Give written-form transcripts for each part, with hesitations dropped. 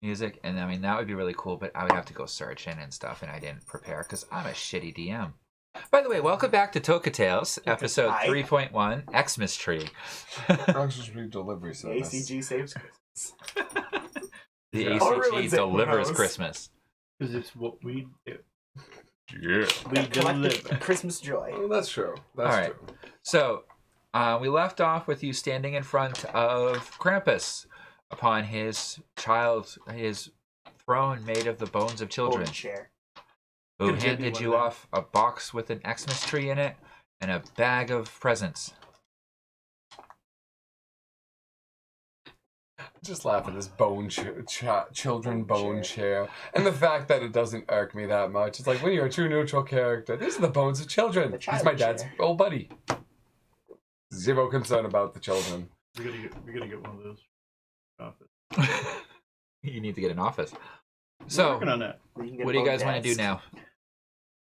music, and I mean that would be really cool, but I would have to go searching and stuff, and I didn't prepare because I'm a shitty DM. By the way, welcome back to Toka-Tales, episode 3.1, Xmas Tree. Xmas Tree delivery service. ACG saves Christmas. The ACG delivers Christmas. Because it's what we do. Yeah. We deliver. Christmas joy. Oh, that's true. That's true. So, we left off with you standing in front of Krampus upon his throne made of the bones of children. Chair. Who handed you off a box with an Xmas tree in it and a bag of presents. Just laugh at this children bone chair. And the fact that it doesn't irk me that much. It's like, when you're a true neutral character, these are the bones of children. He's my dad's old buddy. Zero concern about the children. We're gonna get one of those. Office. You need to get an office. So, working on that. What do you guys want to do now?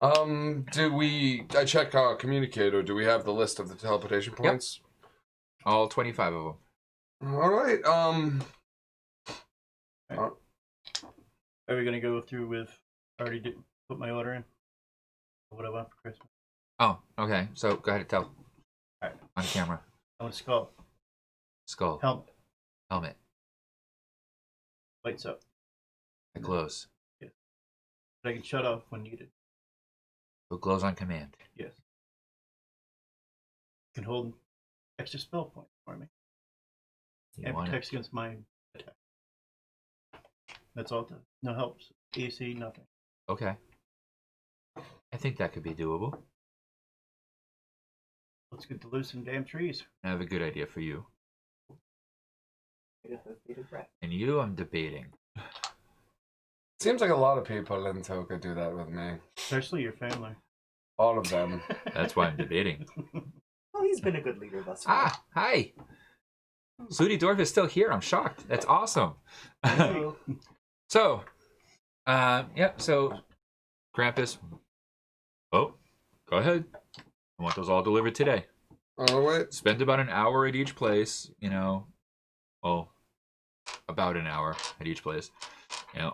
I check our communicator. Do we have the list of the teleportation points? Yep. All 25 of them. All right. Are we gonna go through with? I already did put my order in. What I want for Christmas. Oh, okay. So go ahead and tell. All right. On camera. I want a skull. Skull. Helmet. Lights up. It glows. Yes. But I can shut off when needed. It glows on command. Yes. Can hold extra spell points for me. You And want protects it? against my attack. That's all it does. No helps. AC, nothing. Okay. I think that could be doable. Let's get to loose some damn trees. I have a good idea for you. And you, I'm debating. Seems like a lot of people in Toka do that with me. Especially your family. All of them. That's why I'm debating. Well, he's been a good leader thus far. Ah, hi. Sooty Dwarf is still here. I'm shocked. That's awesome. So, so Krampus. Oh, go ahead. I want those all delivered today. Oh, wait. Spend about an hour at each place, about an hour at each place.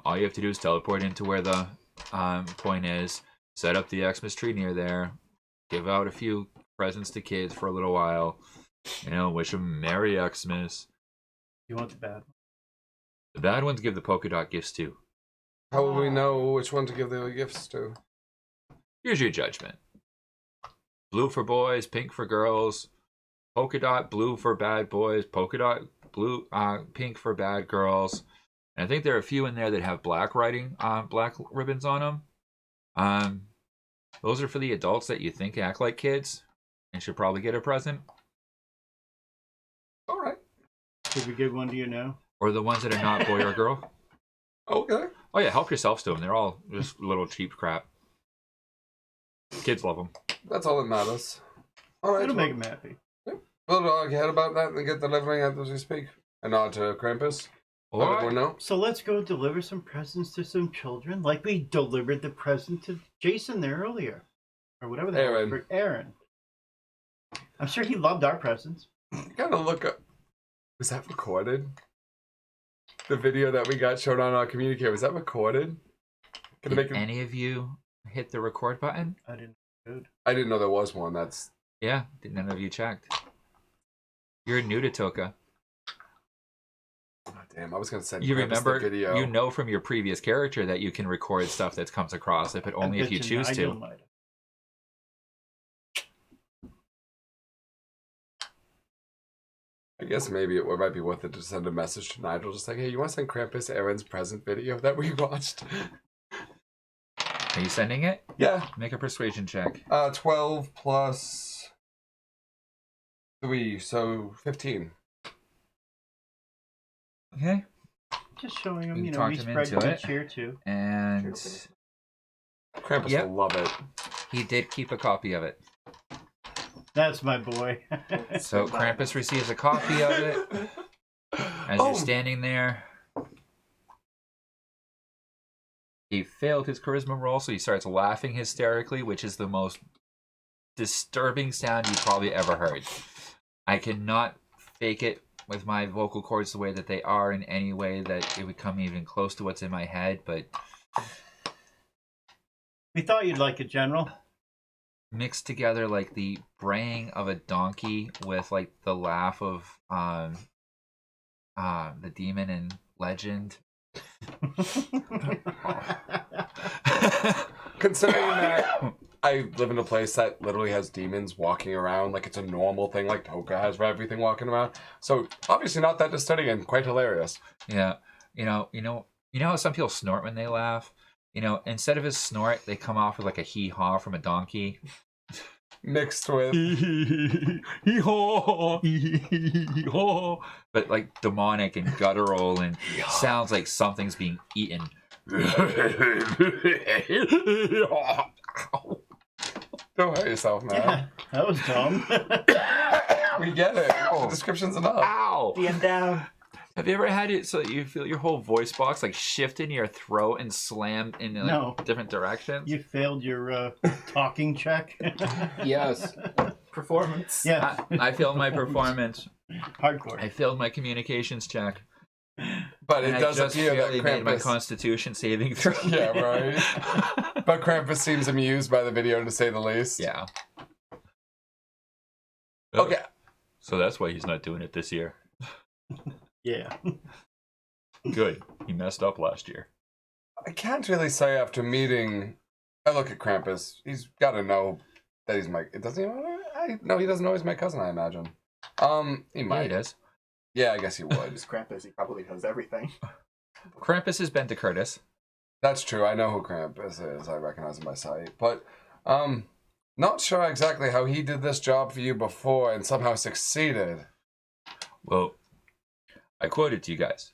All you have to do is teleport into where the point is, set up the Xmas tree near there, give out a few presents to kids for a little while, wish them Merry Xmas. You want the bad one? The bad ones give the polka dot gifts too. How will we know which one to give the gifts to? Here's your judgment. Blue for boys, pink for girls, polka dot blue for bad boys, polka dot blue, pink for bad girls. And I think there are a few in there that have black writing, black ribbons on them. Those are for the adults that you think act like kids and should probably get a present. All right. Should we give one to you now? Or the ones that are not boy or girl. Okay. Oh yeah, help yourselves to them. They're all just little cheap crap. Kids love them. That's all that matters. All right. It'll make them happy. We'll head about that and get delivering as we speak. And nod to Krampus. Let everyone know. So let's go deliver some presents to some children, like we delivered the present to Jason there earlier, or whatever the hell. Aaron. I'm sure he loved our presents. Gotta look up. Was that recorded? The video that we got shown on our communicator, was that recorded? Did any of you hit the record button? I didn't. I didn't know there was one. Yeah, none of you checked. You're new to Toka. Oh, damn, I was gonna send you remember the video. You know from your previous character that you can record stuff that comes across it, but only if you choose to. I guess maybe it might be worth it to send a message to Nigel, just like, hey, you want to send Krampus Aaron's present video that we watched? Are you sending it? Yeah. Make a persuasion check. 12 plus 3, so 15. Okay. Just showing him, talk we him spread into good it. cheer too. And Krampus will love it. He did keep a copy of it. That's my boy. So Krampus receives a copy of it as you're standing there. He failed his charisma roll, so he starts laughing hysterically, which is the most disturbing sound you probably ever heard. I cannot fake it with my vocal cords the way that they are in any way that it would come even close to what's in my head, but We thought you'd like it, General. mixed together like the braying of a donkey with like the laugh of the demon in Legend. Considering that I live in a place that literally has demons walking around, like it's a normal thing, like Toka has for everything walking around. So obviously not that disturbing and quite hilarious. Yeah, you know how some people snort when they laugh. Instead of a snort, they come off with like a hee haw from a donkey. Mixed with but like demonic and guttural and sounds like something's being eaten. Don't hurt yourself, man. Yeah, that was dumb. We get it. The description's enough. Ow! Being down. Have you ever had it so that you feel your whole voice box like shift into your throat and slam in like No. different directions? You failed your talking check. Yes. Performance. Yeah, I failed my performance. hardcore. I failed my communications check. But it And does I just appear that barely made my Krampus... Constitution saving throw. Yeah, right. But Krampus seems amused by the video, to say the least. Yeah. Okay. So that's why he's not doing it this year. Yeah. Good. He messed up last year. I can't really say after meeting... I look at Krampus. He's got to know that he's my... Doesn't he know? No, he doesn't know he's my cousin, I imagine. He Yeah, might. he does. Yeah, I guess he would. He's Krampus. He probably knows everything. Krampus has been to Curtis. That's true. I know who Krampus is. I recognize him by sight. But, not sure exactly how he did this job for you before and somehow succeeded. Well, I quoted to you guys.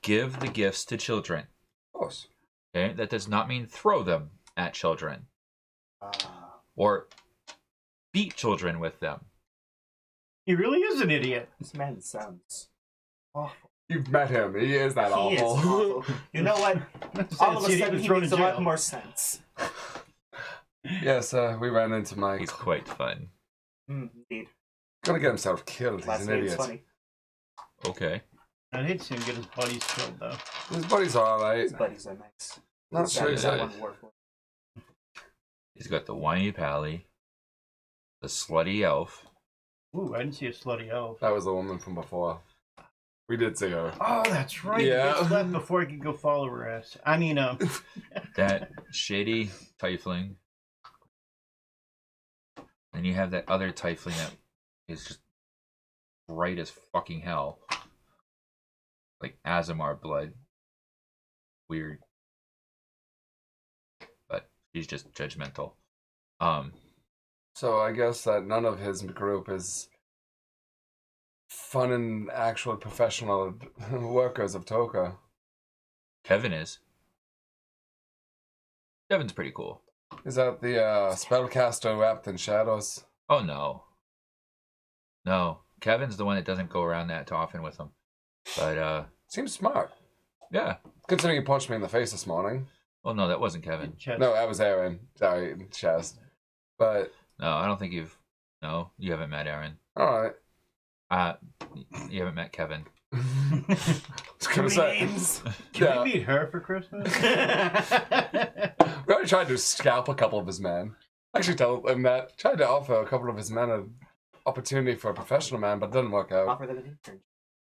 Give the gifts to children. Of course. Okay? That does not mean throw them at children or beat children with them. He really is an idiot. This man sounds awful. You've met him. He is that He is awful. awful. You know what? All of a sudden, he makes a lot more sense. Yes, we ran into Mike. He's quite fun. Indeed. Gonna get himself killed. He's Last an name's idiot. funny. Okay. I'd hate to see him get his buddies killed, though. His buddies are alright. His buddies are nice. Not sure He's exactly. got one word for it. He's got the whiny pally, the slutty elf. Ooh, I didn't see a slutty elf. That was the woman from before. We did see her. Oh, that's right. Yeah. He gets left before he could go follow her ass. I mean, That shady tiefling. And you have that other tiefling that is just bright as fucking hell. Like Azamar blood. Weird. But he's just judgmental. So I guess that none of his group is fun and actual professional workers of Toka. Kevin is. Kevin's pretty cool. Is that the spellcaster wrapped in shadows? Oh no. No. Kevin's the one that doesn't go around that often with him. But Seems smart. yeah. Considering he punched me in the face this morning. Well no, that wasn't Kevin. chest. No, that was Aaron. Sorry, chest. But, No, I don't think you've you haven't met Aaron. alright. You haven't met Kevin. I was gonna say. Names. Can we meet her for Christmas? We already tried to scalp a couple of his men. Actually, tell him that. Tried to offer a couple of his men an opportunity for a professional man, but it didn't work out. Offer them an internship.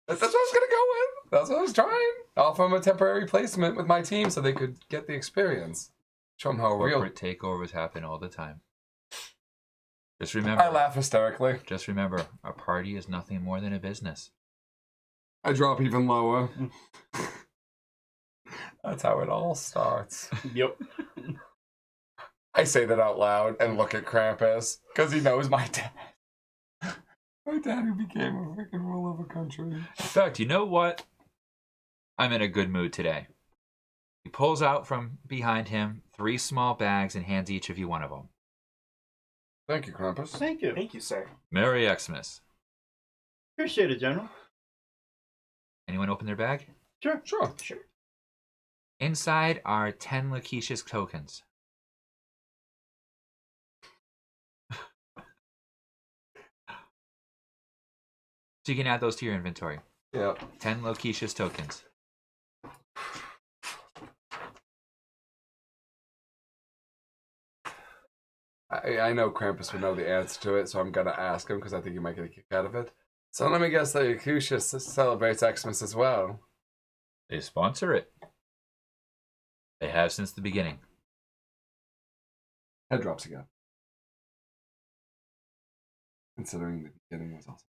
That's what I was gonna go with. That's what I was trying. Offer him a temporary placement with my team so they could get the experience. Show them how real. Corporate takeovers happen all the time. Just remember. I laugh hysterically. Just remember, a party is nothing more than a business. I drop even lower. That's how it all starts. Yep. I say that out loud and look at Krampus because he knows my dad. My dad who became a freaking ruler of a country. In fact, you know what? I'm in a good mood today. He pulls out from behind him 3 small bags and hands each of you one of them. Thank you, Krampus. Thank you. Thank you, sir. Merry Xmas. Appreciate it, General. Anyone open their bag? Sure. Sure. Sure. Inside are 10 Lakeisha's tokens. So you can add those to your inventory. Yeah. 10 Lokishus tokens. I know Krampus would know the answer to it, so I'm gonna ask him because I think he might get a kick out of it. So let me guess that Yakutia celebrates Xmas as well. They sponsor it. They have since the beginning. Head drops again. Considering the beginning was awesome.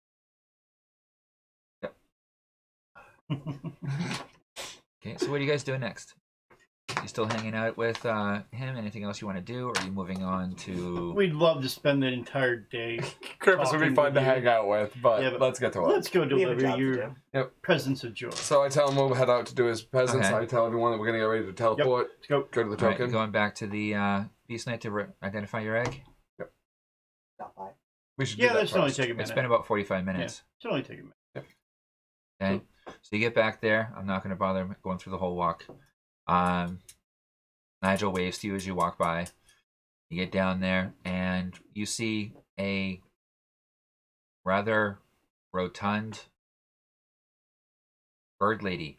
Okay, so what are you guys doing next? You still hanging out with him? Anything else you want to do? Or are you moving on to... We'd love to spend the entire day. Krampus would be talking fun with to you. hang out with, but, Yeah, but let's get to it. Let's go We have a deliver job to your do. presents of joy. So I tell him we'll head out to do his presents. Okay. I tell everyone that we're gonna get ready to teleport. Let's go. Go to the All right, token. going back to the Beast Knight to identify your egg? Stop by. We should Yeah, do that that's only first. take a minute. It's been about 45 minutes. It's only take a minute. Okay, so you get back there. I'm not going to bother going through the whole walk. Nigel waves to you as you walk by. You get down there, and you see a rather rotund bird lady.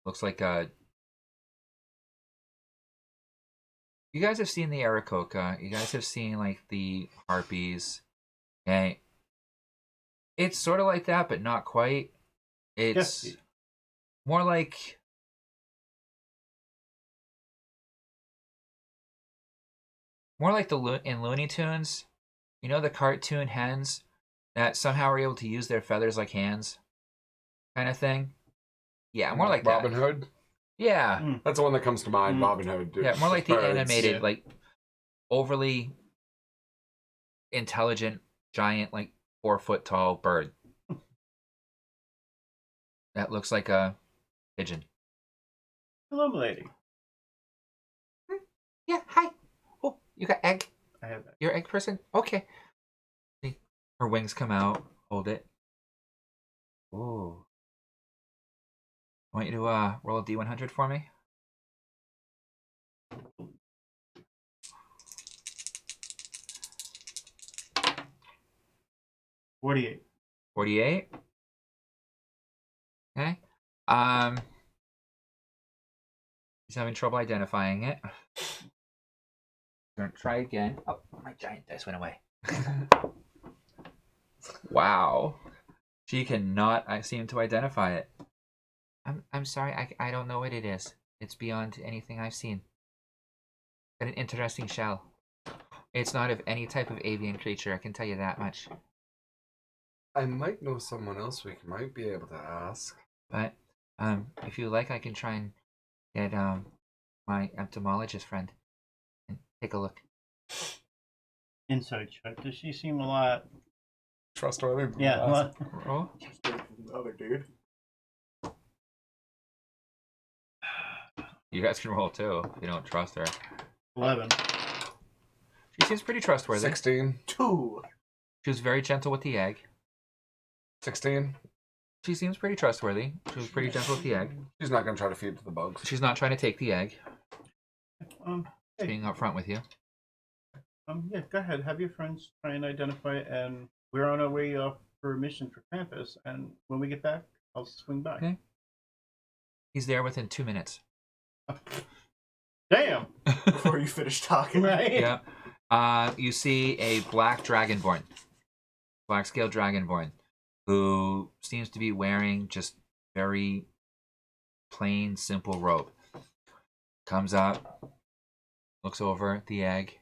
Looks like a... You guys have seen the Aarakocra. You guys have seen, like, the harpies. Okay. It's sort of like that, but not quite. It's more like... More like in Looney Tunes. You know the cartoon hens that somehow are able to use their feathers like hands? Kind of thing? Yeah, more like Robin that. Hood. Yeah. That's the one that comes to mind. Robin Hood. Dude. Yeah, more like the Birds. animated, Yeah. like, overly intelligent, giant, like, 4-foot tall bird. That looks like a pigeon. Hello, lady. Yeah, hi. Oh, you got egg? I have that. You're egg person? Okay. See, her wings come out. Hold it. Ooh. I want you to roll a D100 for me. 48. 48. Okay. He's having trouble identifying it. Gonna try again. Oh, my giant dice went away. Wow. She cannot seem to identify it. I'm sorry, I don't know what it is. It's beyond anything I've seen. Got an interesting shell. It's not of any type of avian creature, I can tell you that much. I might know someone else we might be able to ask. But if you like, I can try and get my entomologist friend and take a look. Inside check. Does she seem a lot? Trustworthy. Yeah. a lot- Roll. Other dude. You guys can roll too if you don't trust her. 11. She seems pretty trustworthy. 16. 2. She was very gentle with the egg. 16. She seems pretty trustworthy. She was pretty gentle with the egg. She's not gonna try to feed it to the bugs. She's not trying to take the egg. Hey. She's being upfront with you. Yeah, go ahead. Have your friends try and identify it, and we're on our way off for a mission for campus. And when we get back, I'll swing by. Okay. He's there within 2 minutes. Damn. Before you finish talking. Right. Yeah. You see a black dragonborn, black scale dragonborn, who seems to be wearing just very plain, simple robe. Comes up, looks over at the egg,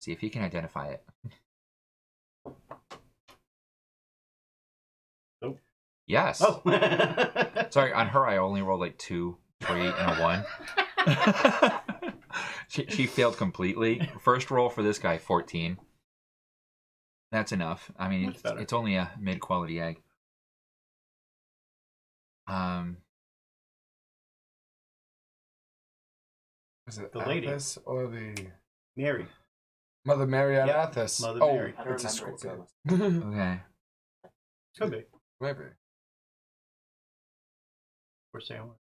see if he can identify it. Nope. Yes. Oh. Sorry, on her I only rolled like 2, 3, and a 1. She failed completely. First roll for this guy, 14. That's enough. I mean, Much better. it's only a mid-quality egg. Is it The lady. Athos or the Mary. Mother Mary at Yep, Athos? Mother oh, Mary. I don't it's a remember school. it, Okay. Could be. Maybe. Or Sam.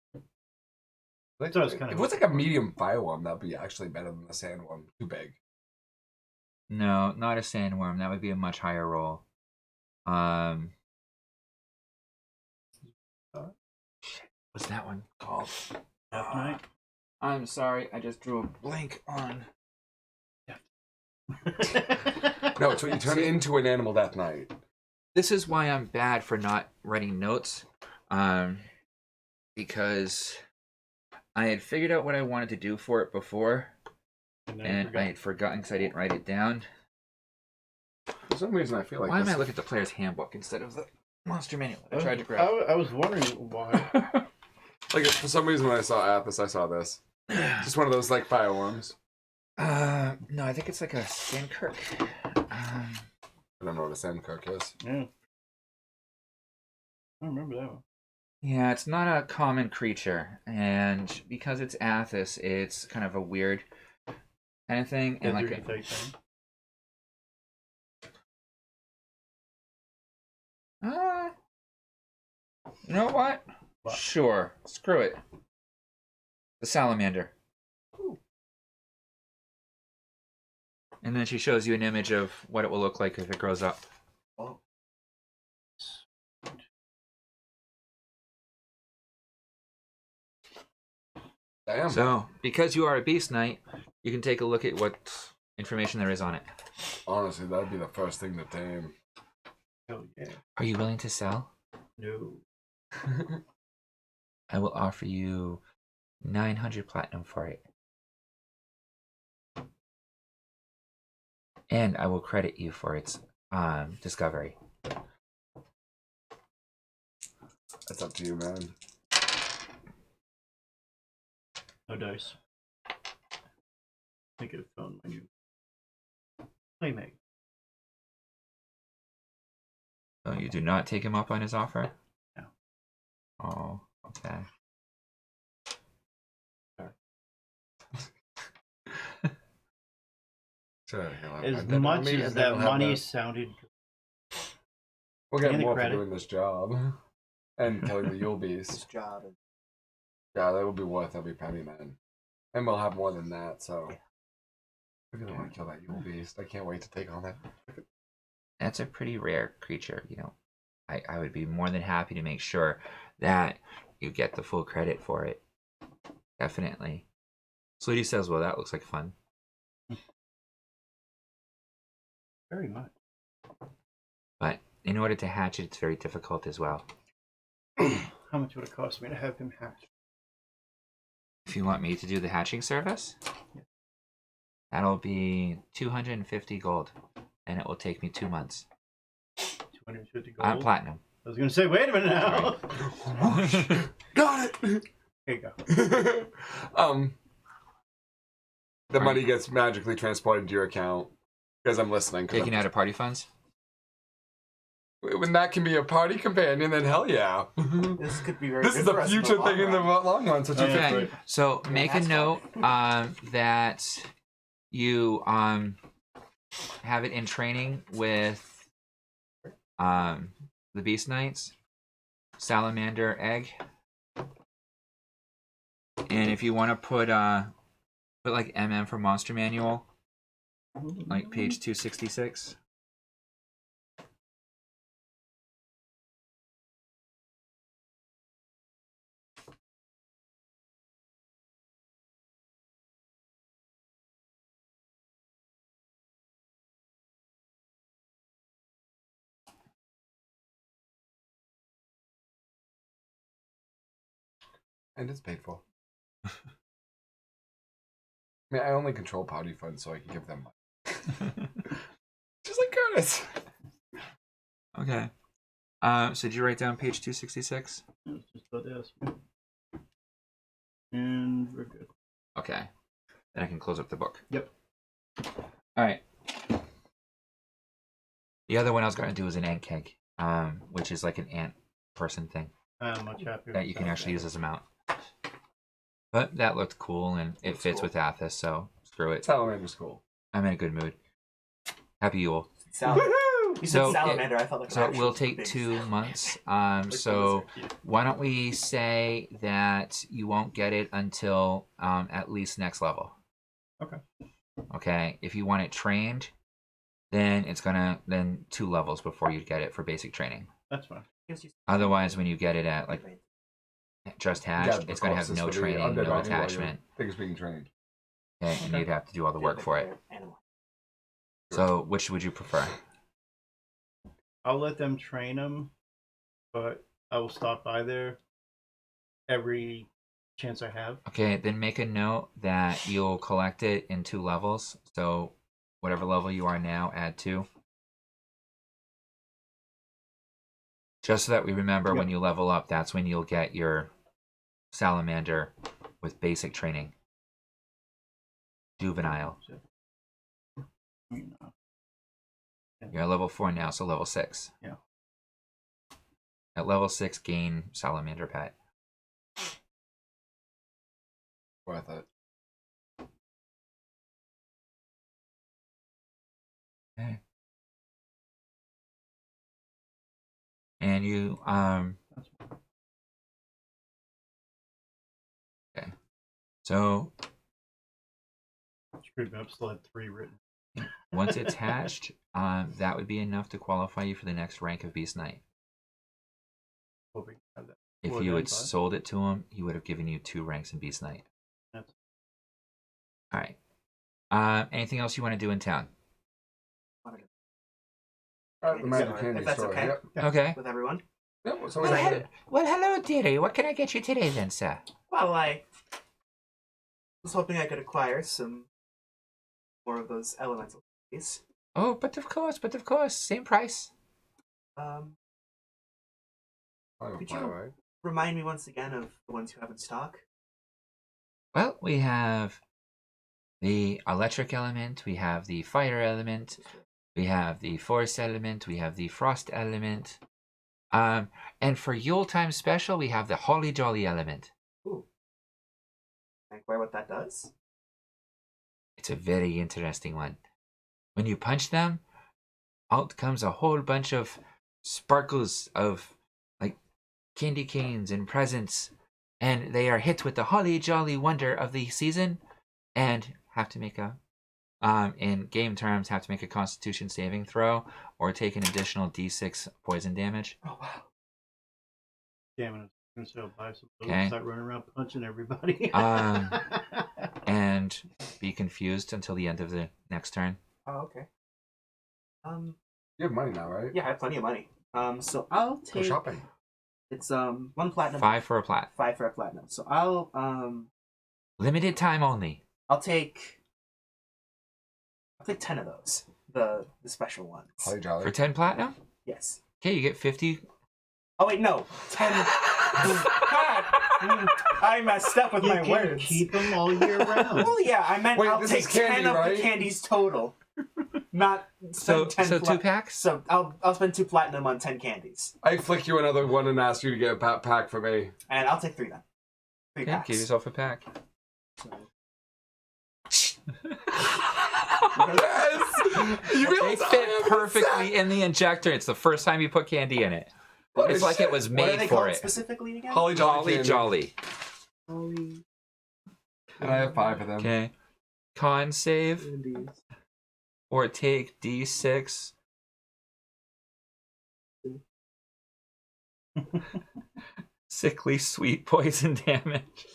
Like, So it's kind if of- it was like a medium fireworm, that'd be actually better than the sandworm. Too big. No, not a sandworm. That would be a much higher roll. What's that one called? Death Knight. I'm sorry, I just drew a blank on. No, it's when you turn into an animal Death Knight. This is why I'm bad for not writing notes, because I had figured out what I wanted to do for it before, and I had forgotten because I didn't write it down. For some reason, I feel like why am I looking at the player's handbook instead of the monster manual? I tried to grab. I was wondering why. Like, for some reason, when I saw Athos, I saw this. Just one of those, like, fireworms. No, I think it's like a Sandkirk. I don't know what a Sandkirk is. Yeah. I remember that one. Yeah, it's not a common creature, and because it's Athos, it's kind of a weird kind of thing. And like you know what? Sure, screw it. The salamander. Ooh. And then she shows you an image of what it will look like if it grows up. Oh. Damn. So, because you are a beast knight, you can take a look at what information there is on it. Honestly, that'd be the first thing to tame. Hell yeah. Are you willing to sell? No. I will offer you 900 platinum for it. And I will credit you for its discovery. That's up to you, man. No dice. I think I found my new playmate. So you do not take him up on his offer? No. Oh, okay. Sure, As much as that money sounded... We'll get more credit. for doing this job. And killing the Yule Beast. This job. Yeah, that will be worth every penny, man. And we'll have more than that, so... I really want to kill that Yule Beast. I can't wait to take on that. That's a pretty rare creature, you know. I would be more than happy to make sure that you get the full credit for it. Definitely. Slutty says, well, that looks like fun. Very much. But in order to hatch it, it's very difficult as well. How much would it cost me to have him hatch? If you want me to do the hatching service, that'll be 250 gold, and it will take me 2 months. 250 gold? Platinum. I was going to say, wait a minute now. Got it! Here you go. The money gets magically transported to your account. Because I'm listening. Taking out of party funds? When that can be a party companion, then hell yeah. This could be very This is the future thing in the long run. So okay. So make a note that you have it in training with the Beast Knights, Salamander Egg. And if you want to put like MM for Monster Manual, like page 266. And it's paid for. I mean, I only control party funds, so I can give them money. Just like Curtis. Okay. So did you write down page 266? It's just about to ask you. And we're good. Okay. Then I can close up the book. Yep. Alright. The other one I was going to do is an ant keg, which is like an ant person thing. I'm much happier that you can actually use as a mount. But that looked cool, and it fits with Athos, so screw it. Salamander's cool. I'm in a good mood. Happy Yule. You said salamander, I felt like so it will take 2 months. So why don't we say that you won't get it until at least next level? Okay. Okay. If you want it trained, then it's gonna then 2 levels before you get it for basic training. That's fine. Otherwise, when you get it at like just hatched, it's gonna have no training, no attachment. Things being trained. Okay, and you'd have to do all the work for it. So, which would you prefer? I'll let them train them, but I will stop by there every chance I have. Okay, then make a note that you'll collect it in 2 levels. So, whatever level you are now, add 2. Just so that we remember when you level up, that's when you'll get your salamander with basic training. Juvenile. You're at level 4 now, so level 6. Yeah. At level 6, gain salamander pet. Worth it. Okay. And you okay. So Screwed me up, still had 3 written. once it's hatched, that would be enough to qualify you for the next rank of Beast Knight. Hoping to have that. If Well, you then, had but- sold it to him, he would have given you 2 ranks in Beast Knight. That's- All right. Anything else you want to do in town? The Magic Candy if that's store. okay. Yep. Okay. With everyone. Yep. So Well, hello, dearie. What can I get you today, then, sir? Well, I was hoping I could acquire some more of those elemental keys. Oh, but of course, same price. Could you remind me once again of the ones you have in stock? Well, we have the electric element, we have the fire element, we have the forest element, we have the frost element. And for Yuletime special, we have the Holly Jolly element. Ooh. Can I inquire what that does? It's a very interesting one. When you punch them, out comes a whole bunch of sparkles of like candy canes and presents, and they are hit with the holly jolly wonder of the season, and have to make a, in game terms, have to make a Constitution saving throw or take an additional D6 poison damage. Oh wow! Damn it! I'm just gonna buy some food Okay. and start running around punching everybody. And be confused until the end of the next turn. Oh okay. You have money now, right? Yeah, I have plenty of money. So I'll Go take. shopping. It's 1 platinum. 5 for a plat. 5 for a platinum. So I'll Limited time only. I'll take 10 of those. The special ones. Holly Jolly. For 10 platinum? Yes. Okay, you get 50. Oh wait, no. 10. God, I messed up with You my can words. keep them all year round. Well, yeah, I meant Wait, I'll this take is candy, 10 of right? the candies total. Not So spend 10 2 packs? So I'll spend 2 platinum on 10 candies. I flick you another one and ask you to get a pack for me. And I'll take 3 then. 3 Okay, packs. give yourself a pack. Yes! You They realize I fit have an perfectly exact- in the injector. It's the first time you put candy in it. What It's a like shit. it was What are made they for called it. specifically again? Holly Jolly. Holly candy. Jolly. Holly And I have 5 of them. Okay. Con save candies. or take D6. Sickly sweet poison damage.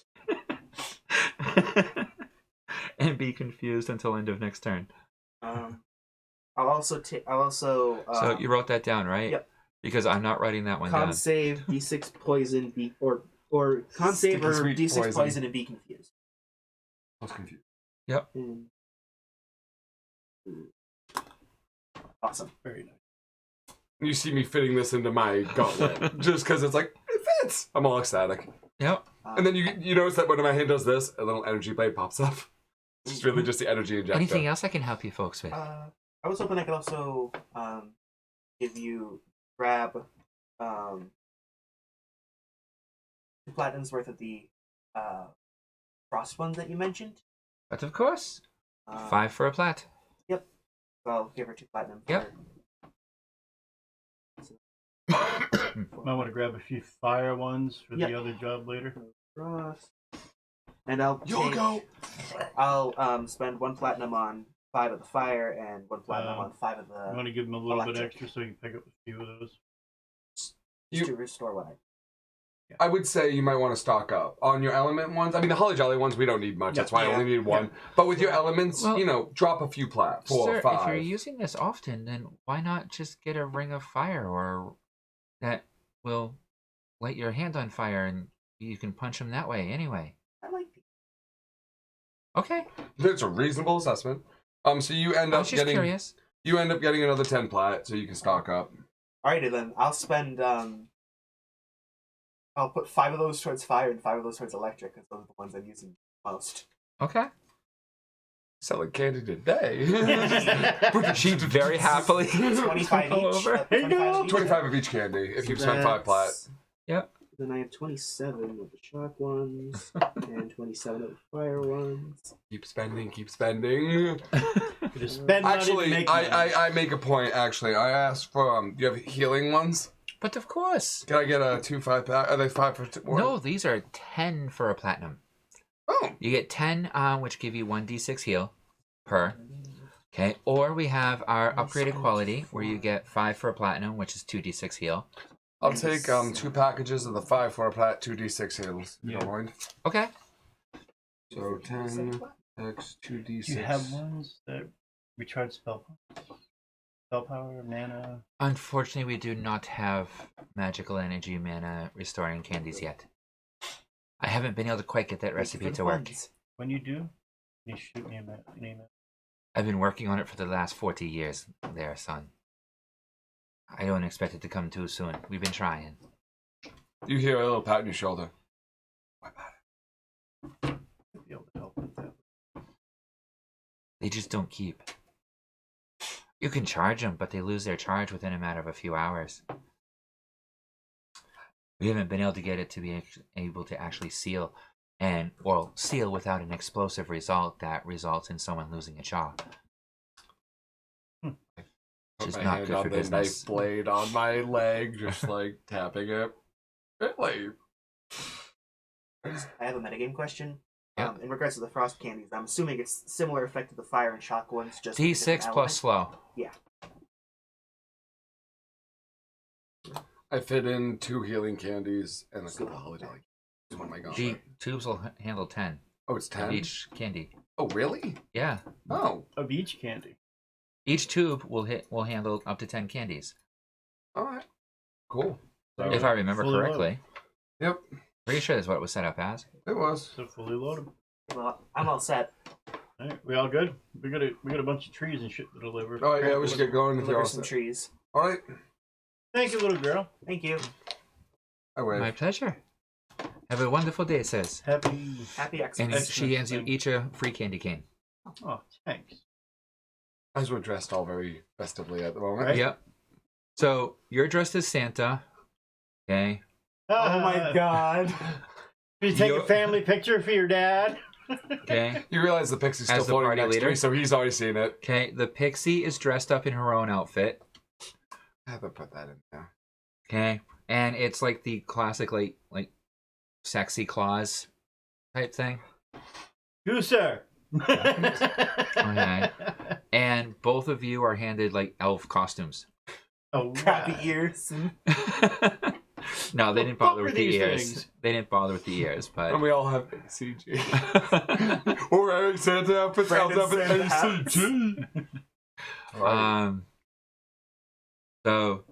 And be confused until end of next turn. I'll also take. I'll also. So you wrote that down, right? Yep. Because I'm not writing that one con down. save D6 poison be or con save Sticky or sweet D6 poison. poison and be confused. I was confused. Awesome. Very nice. You see me fitting this into my gauntlet just because it's like, it fits. I'm all ecstatic. Yep. And then you notice that when my hand does this, a little energy blade pops up. It's really just the energy injector. Anything else I can help you folks with? I was hoping I could also grab 2 platinums worth of the frost ones that you mentioned. But of course. 5. 5 for a plat. So I'll give her 2 platinum. Yep. Might want to grab a few fire ones for Yep. the other job later. Frost. And I'll You'll take- go. I'll spend 1 platinum on 5 of the fire and 1 platinum on 5 of You the. want to give him a little bit electric. extra so you can pick up a few of those? Just to restore what I would say you might want to stock up on your element ones. I mean, the Holly Jolly ones, we don't need much. That's why I only need one. But with your elements, Well, drop a few plat. 4 or Sir, 5. if you're using this often, then why not just get a ring of fire or that will light your hand on fire and you can punch them that way anyway. I like these. Okay. It's a reasonable assessment. So you end I up was just getting curious. you end up getting another 10 plat, so you can stock up. Alrighty then, I'll spend. I'll put 5 of those towards fire and 5 of those towards electric, because those are the ones I'm using most. Okay. Selling candy today. She very happily 25 all each. over. Here you go. 25 of each candy if you spend 5 plat. Yep. Then I have 27 of the shock ones and 27 of the fire ones. Keep spending, keep spending. Just spend money to Actually, make money. I make a point, actually. I asked for, do you have healing ones? But of course. Can I get a 2 5 pack? Are they 5 for 2? No, these are 10 for a platinum. Oh. You get 10, which give you 1d6 heal per. Okay. Or we have our upgraded quality, where you get 5 for a platinum, which is 2d6 heal. I'll take 2 packages of the 5 for a plat, 2d6 heals. You don't mind? Okay. So 10 x 2d6. Do you have ones that recharge spell power, mana? Unfortunately, we do not have magical energy mana restoring candies yet. I haven't been able to quite get that recipe to work. When you do, you shoot me an email. I've been working on it for the last 40 years there, son. I don't expect it to come too soon. We've been trying. You hear a little pat on your shoulder. What about it? I'll be able to help with that. They just don't keep. You can charge them, but they lose their charge within a matter of a few hours. We haven't been able to get it to be able to actually seal, seal without an explosive result that results in someone losing a jaw. Which is Put my not hand good on for the business. knife blade on my leg, just like tapping it. Really? I have a metagame question. Yeah. In regards to the frost candies, I'm assuming it's similar effect to the fire and shock ones. Just D6 plus slow. Yeah. I fit in 2 healing candies and a couple holiday. One of my The gauntlet. tubes will handle 10 Oh, it's of 10? each candy. Oh, really? Yeah. Oh. Of each candy. Each tube will handle up to 10 candies. Alright. Cool. So, If I remember Fully correctly. Yep. Pretty sure that's what it was set up as. It was. So fully loaded. Well, I'm all set. Alright, we all good? We got a bunch of trees and shit to deliver. Oh, yeah, we should get going if you're Deliver all some set. trees. Alright. Thank you, little girl. Thank you. I wave. My pleasure. Have a wonderful day, sis. Happy. Happy Xmas. And Xmas she hands you thing. each a free candy cane. Oh, thanks. As we're dressed all very festively at the moment. Right? Yep. So you're dressed as Santa. Okay. Oh my god. Did you take You- a family picture for your dad? Okay. You realize the pixie's still As the floating party next to leader? me, so he's already seen it. Okay. The pixie is dressed up in her own outfit. I haven't put that in there. Okay. And it's like the classic like sexy claws type thing. Gooser. Okay. And both of you are handed like elf costumes. Oh, Crappy wow. ears. No, they The didn't fuck bother are with the these ears. things? They didn't bother with the ears, And but we all have ACG. We're wearing Santa outfits, elves Brandon outfits, Santa ACG. Alright. So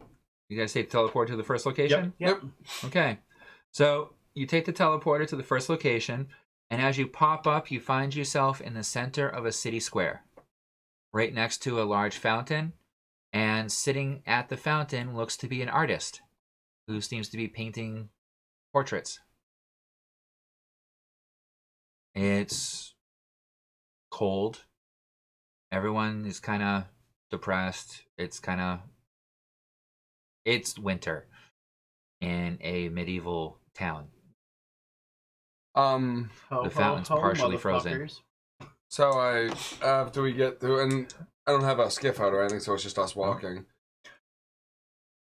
you guys take the teleport to the first location? Yep. Okay. So you take the teleporter to the first location, and as you pop up, you find yourself in the center of a city square, right next to a large fountain. And sitting at the fountain looks to be an artist who seems to be painting portraits. It's cold. Everyone is kind of depressed. It's winter in a medieval town. Ho, The fountain's partially frozen. motherfuckers. So after we get through, and I don't have a skiff out or anything, so it's just us walking.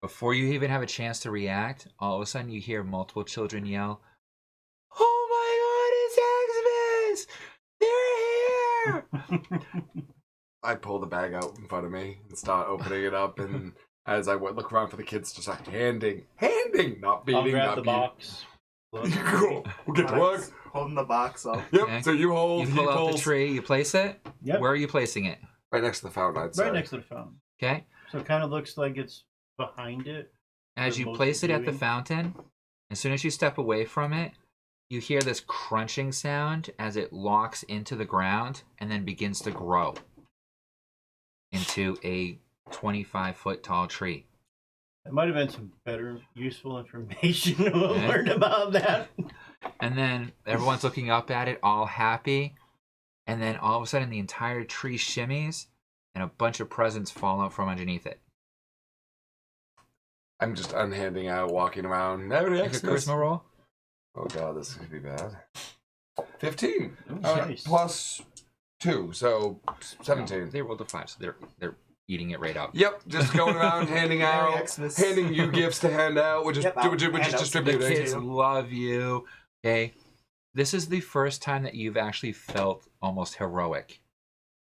Before you even have a chance to react, all of a sudden you hear multiple children yell, "Oh my god, it's Xmas! They're here!" I pull the bag out in front of me and start opening it up, and as I look around for the kids, just like handing, not beating, I'll grab not the beating. box. Cool. We'll get to work. Holding the box up. Yep. Okay. So you hold. You He pull out pulls. the tree. You place it. Yep. Where are you placing it? Right next to the fountain. I'd say. Right next to the fountain. Okay. So it kind of looks like it's behind it. As For you most place it at the viewing. fountain, as soon as you step away from it, you hear this crunching sound as it locks into the ground and then begins to grow into a 25-foot tall tree. There might have been some better, useful information to Okay. learn about that. And then everyone's looking up at it, all happy. And then all of a sudden, the entire tree shimmies, and a bunch of presents fall out from underneath it. I'm just unhanding out, walking around. Merry Make a Xmas. charisma roll. Oh god, this could be bad. 15 Ooh, uh, nice. plus 2, so 17. They rolled a 5, so they're eating it right out. Yep, just going around handing Merry out, Xmas. handing you gifts to hand out. We're just Yep, we're just handouts. The distributing. kids love you. Okay. This is the first time that you've actually felt almost heroic.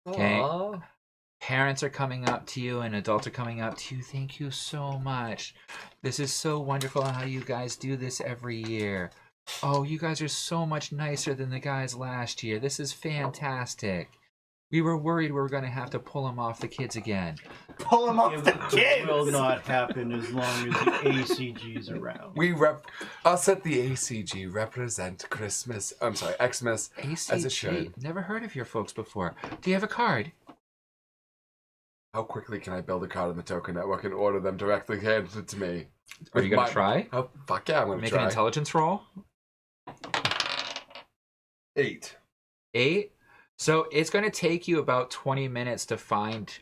Okay. Aw. Parents are coming up to you and adults are coming up to you. Thank you so much. This is so wonderful how you guys do this every year. Oh, you guys are so much nicer than the guys last year. This is fantastic. We were worried we were going to have to pull them off the kids again. Pull him off the It kids. will not happen as long as the ACG's around. Us at the ACG represent Christmas. I'm sorry, Xmas ACG. as it should. Never heard of your folks before. Do you have a card? How quickly can I build a card in the Toka network and order them directly handed to me? Are you going to try? Oh fuck yeah, I'm gonna Make try. an intelligence roll. 8. 8. So it's going to take you about 20 minutes to find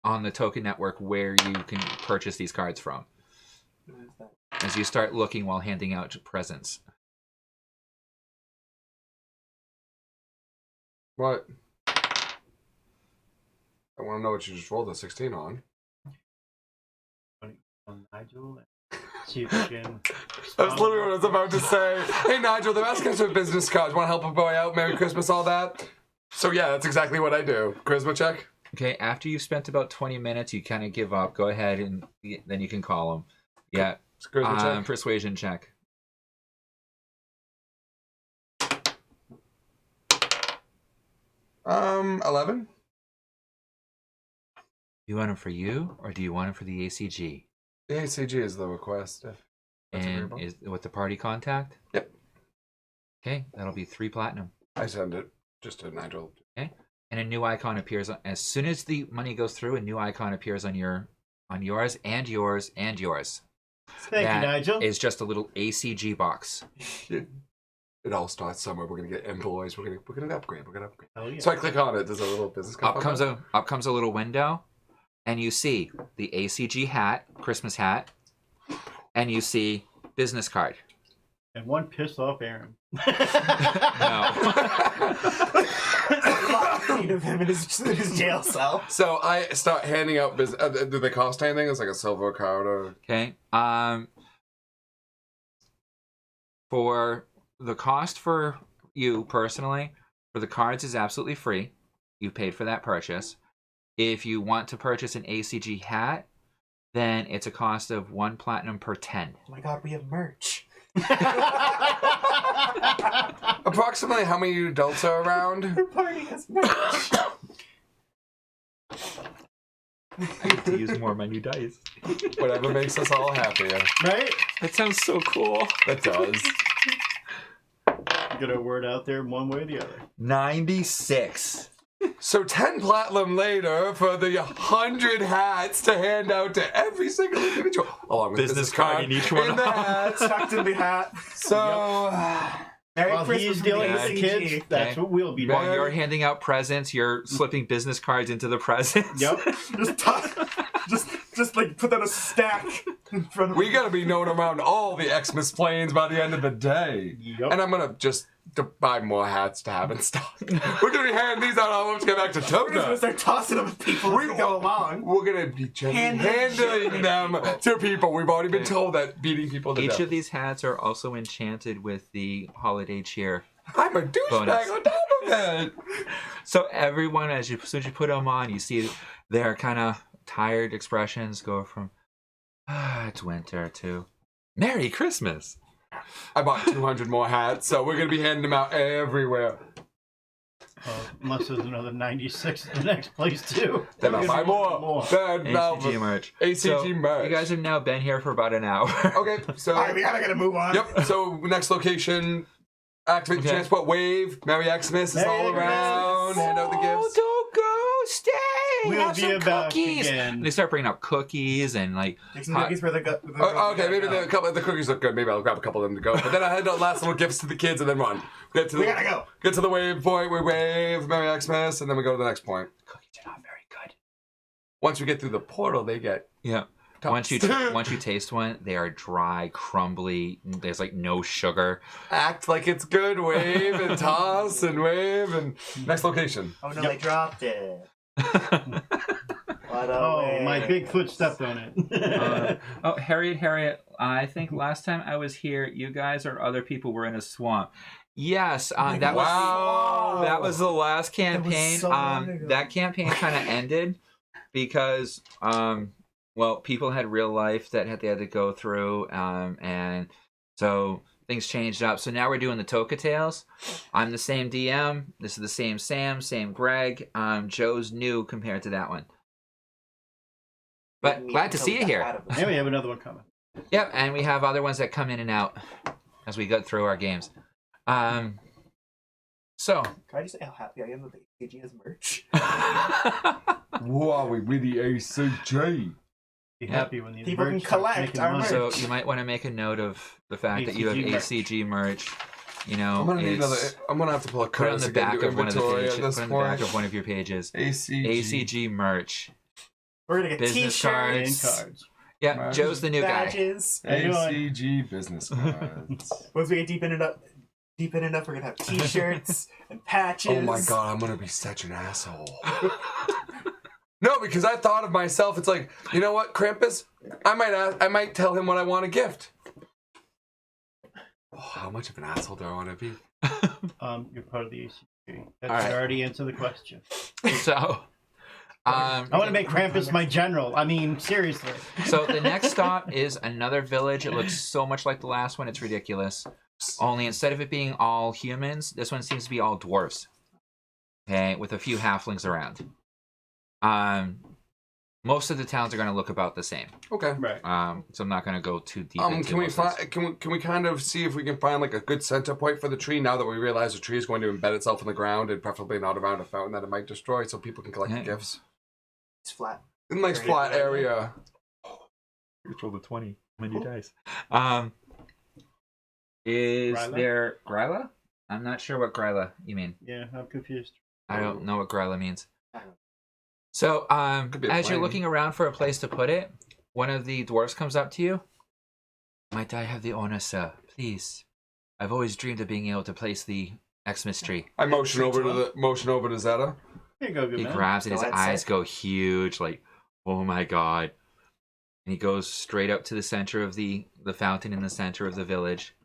on the Toka network where you can purchase these cards from. As you start looking while handing out presents. What? I want to know what you just rolled a 16 on. Nigel, see if we can. That's literally what I was about to say. Hey Nigel, they're asking us for business cards. Want to help a boy out? Merry Christmas, all that. So yeah, that's exactly what I do. Charisma check. Okay, after you've spent about 20 minutes, you kind of give up. Go ahead and then you can call them. Yeah. It's charisma check. Persuasion check. $11. Do you want them for you or do you want them for the ACG? The ACG is the request. If that's And agreeable. is with the party contact? Yep. Okay, that'll be 3 platinum. I send it just to Nigel. Okay, and a new icon appears as soon as the money goes through. A new icon appears on yours and yours and yours. Thank That you, Nigel. is just a little ACG box. It all starts somewhere. We're gonna get employees. We're gonna upgrade. We're gonna upgrade. Oh, yeah. So I click on it. There's a little business card. Up comes a little window, and you see the ACG hat, Christmas hat, and you see business card. And one pissed off Aaron. No. Scene of him in his jail cell. So I start handing out business. Do they cost anything? It's like a silver card or. Okay. For the cost for you personally, for the cards is absolutely free. You paid for that purchase. If you want to purchase an ACG hat, then it's a cost of 1 platinum per 10. Oh my god, we have merch. Approximately how many adults are around? Our party has merch. I get to use more of my new dice. Whatever makes us all happier. Right? That sounds so cool. That does. Get a word out there one way or the other. 96. So 10 platinum later for the 100 hats to hand out to every single individual. Along with Business card in each one in the of them. hats. Tucked in the hat. So Merry While Christmas he's from dealing the with the ACG. kids, that's what we'll be While doing. you're handing out presents, you're slipping business cards into the presents. Yep. just like put that a stack in front of we gotta be known around all the Xmas planes by the end of the day. Yep. And I'm gonna just to buy more hats to have in stock. We're gonna be handing these out all once we get back to We're just gonna Toka. start tossing them at people as we go along. We're gonna be handling them to people. We've already been told that beating people to Each death. of these hats are also enchanted with the holiday cheer. I'm a douchebag Bonus. on top of it. So everyone, as soon as you put them on, you see their kind of tired expressions go from it's winter to Merry Christmas. I bought 200 more hats, so we're gonna be handing them out everywhere. Unless there's another 96 in the next place too. Then I'll buy more. ACG merch. ACG merch. You guys have now been here for about an hour. Okay, so All right, we gotta move on. Yep. So next location, activate the transport wave. Merry Xmas is all around. Hand out the gifts. Don't go. Stay. We'll Have be some back cookies. again. They start bringing up cookies and like. Take some cookies for the Okay, maybe the cookies look good. Maybe I'll grab a couple of them to go. But then I hand out last little gifts to the kids and then run. We gotta go. Get to the wave point. We wave. Merry Xmas, and then we go to the next point. Cookies are not very good. Once we get through the portal, they get Yeah. tops. Once you taste one, they are dry, crumbly. There's like no sugar. Act like it's good. Wave and toss and wave and next location. Oh no, they dropped it. What a Oh, way. my big foot stepped on it. Harriet, I think last time I was here, you guys or other people were in a swamp. Yes, that was the last campaign. so long ago. That campaign kind of ended because well, people had real life that they had to go through, and so things changed up. So now we're doing the Toka-Tales. I'm the same DM. This is the same Sam, same Greg. Joe's new compared to that one. But glad to see you here. And we have another one coming. Yep, and we have other ones that come in and out as we go through our games. So. Can I just say how happy I am that the ACG has merch? Wow, we with the ACG. Be happy when these People can merch starts collect making our money. merch. So you might want to make a note of the fact that you have ACG merch. ACG merch. You know, I'm gonna need another. it's I'm gonna have to pull a put on curse the again back to of one of the inventory pages. at this Put on the back point. of one of your pages. ACG. ACG merch. We're gonna get Business t-shirts, And cards. Yeah, Merch. Joe's the new guy. badges. How you doing? ACG business cards. Once we get deep in enough, we're gonna have t-shirts and patches. Oh my god, I'm gonna be such an asshole. No, because I thought of myself. It's like, you know what, Krampus? I might tell him what I want to gift. Oh, how much of an asshole do I want to be? You're part of the ACG. That's All right. already answered the question. So, I want to make Krampus my general. I mean, seriously. so the next stop is another village. It looks so much like the last one. It's ridiculous. Only instead of it being all humans, this one seems to be all dwarves. Okay, with a few halflings around. Most of the towns are going to look about the same. Okay. Right. So I'm not going to go too deep into Can we most of this. can we kind of see if we can find like a good center point for the tree now that we realize the tree is going to embed itself in the ground and preferably not around a fountain that it might destroy, so people can collect the gifts. It's flat. In a nice flat area. You rolled a 20. Many dice. Is Gryla? there Gryla? I'm not sure what Gryla you mean. Yeah, I'm confused. I don't know what Gryla means. I don't know. So, Could be a as you're plane. looking around for a place to put it, one of the dwarves comes up to you. Might I have the honor, sir? Please. I've always dreamed of being able to place the Xmas tree. I motion over to Zeta. Here you go, good He man. grabs it, his Go ahead, eyes sir. go huge, like, oh my god. And he goes straight up to the center of the fountain in the center of the village.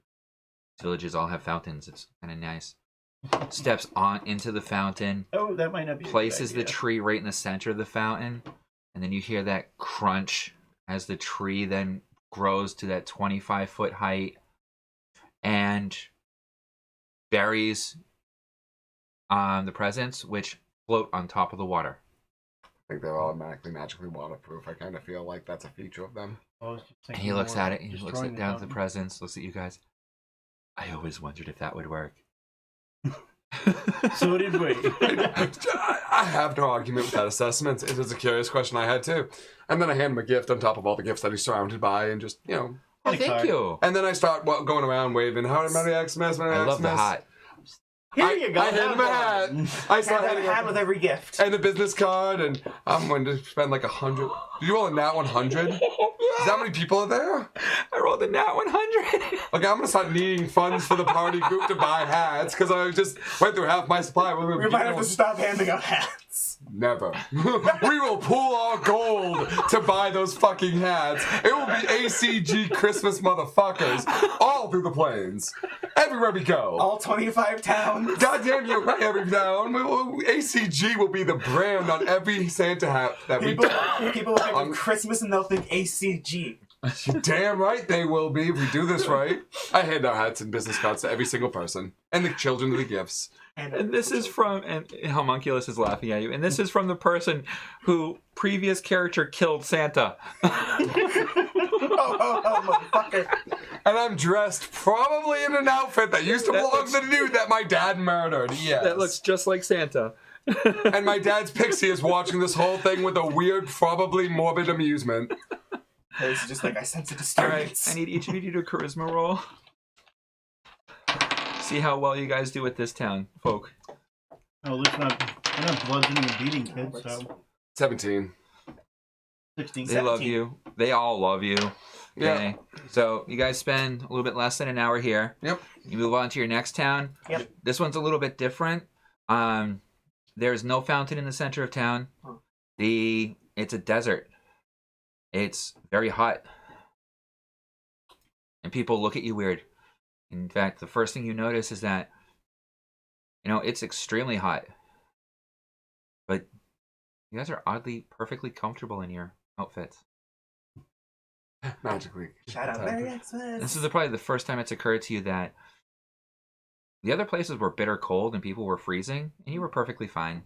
Villages all have fountains. It's kind of nice. Steps on into the fountain, Oh, that might not be a good places the idea. tree right in the center of the fountain, and then you hear that crunch as the tree then grows to that 25-foot height and buries the presents, which float on top of the water. I think they're automatically magically waterproof. I kind of feel like that's a feature of them. I was just And thinking he looks more at it, he looks destroying down at the fountain. presents, looks at you guys. I always wondered if that would work. So did we. I have no argument with that assessment. It is a curious question I had too. And then I hand him a gift on top of all the gifts that he's surrounded by, and just, you know. Oh, Funny thank card. you. And then I start going around waving, "How Merry Xmas, Merry I Xmas." love the hat. Here you go. I hand him a hat. I start Have handing a hat him with every gift. and a business card, and I'm going to spend like 100. Did you roll a nat 100? Is that how many people are there? I rolled a nat 100. Okay, I'm gonna start needing funds for the party group to buy hats because I just went through half my supply. We might have to stop handing out hats. Never. We will pool our gold to buy those fucking hats. It will be ACG Christmas motherfuckers all through the plains. Everywhere we go. All 25 towns. Goddamn you, right, every town. ACG will be the brand on every Santa hat that we People will think of Christmas and they'll think ACG. You're damn right they will be if we do this right. I hand out hats and business cards to every single person. And the children of the gifts. And this is from, and Homunculus is laughing at you, and this is from the person who previous character killed Santa. Motherfucker. And I'm dressed probably in an outfit that used to belong to the dude that my dad murdered. Yes. That looks just like Santa. And my dad's pixie is watching this whole thing with a weird, probably morbid amusement. It's just like, I sense a All disturbance. right, I need each of you to do a charisma roll. See how well you guys do with this town, folk. Oh, listen, I'm not bludgeoning and beating kids, so 17. 16. They love you. They all love you. Yeah. Okay. So you guys spend a little bit less than an hour here. Yep. You move on to your next town. Yep. This one's a little bit different. There's no fountain in the center of town. Oh. It's a desert. It's very hot. And people look at you weird. In fact, the first thing you notice is that, it's extremely hot. But you guys are oddly perfectly comfortable in your outfits. Magically. Shout out Merry Xmas. This is probably the first time it's occurred to you that the other places were bitter cold and people were freezing, and you were perfectly fine.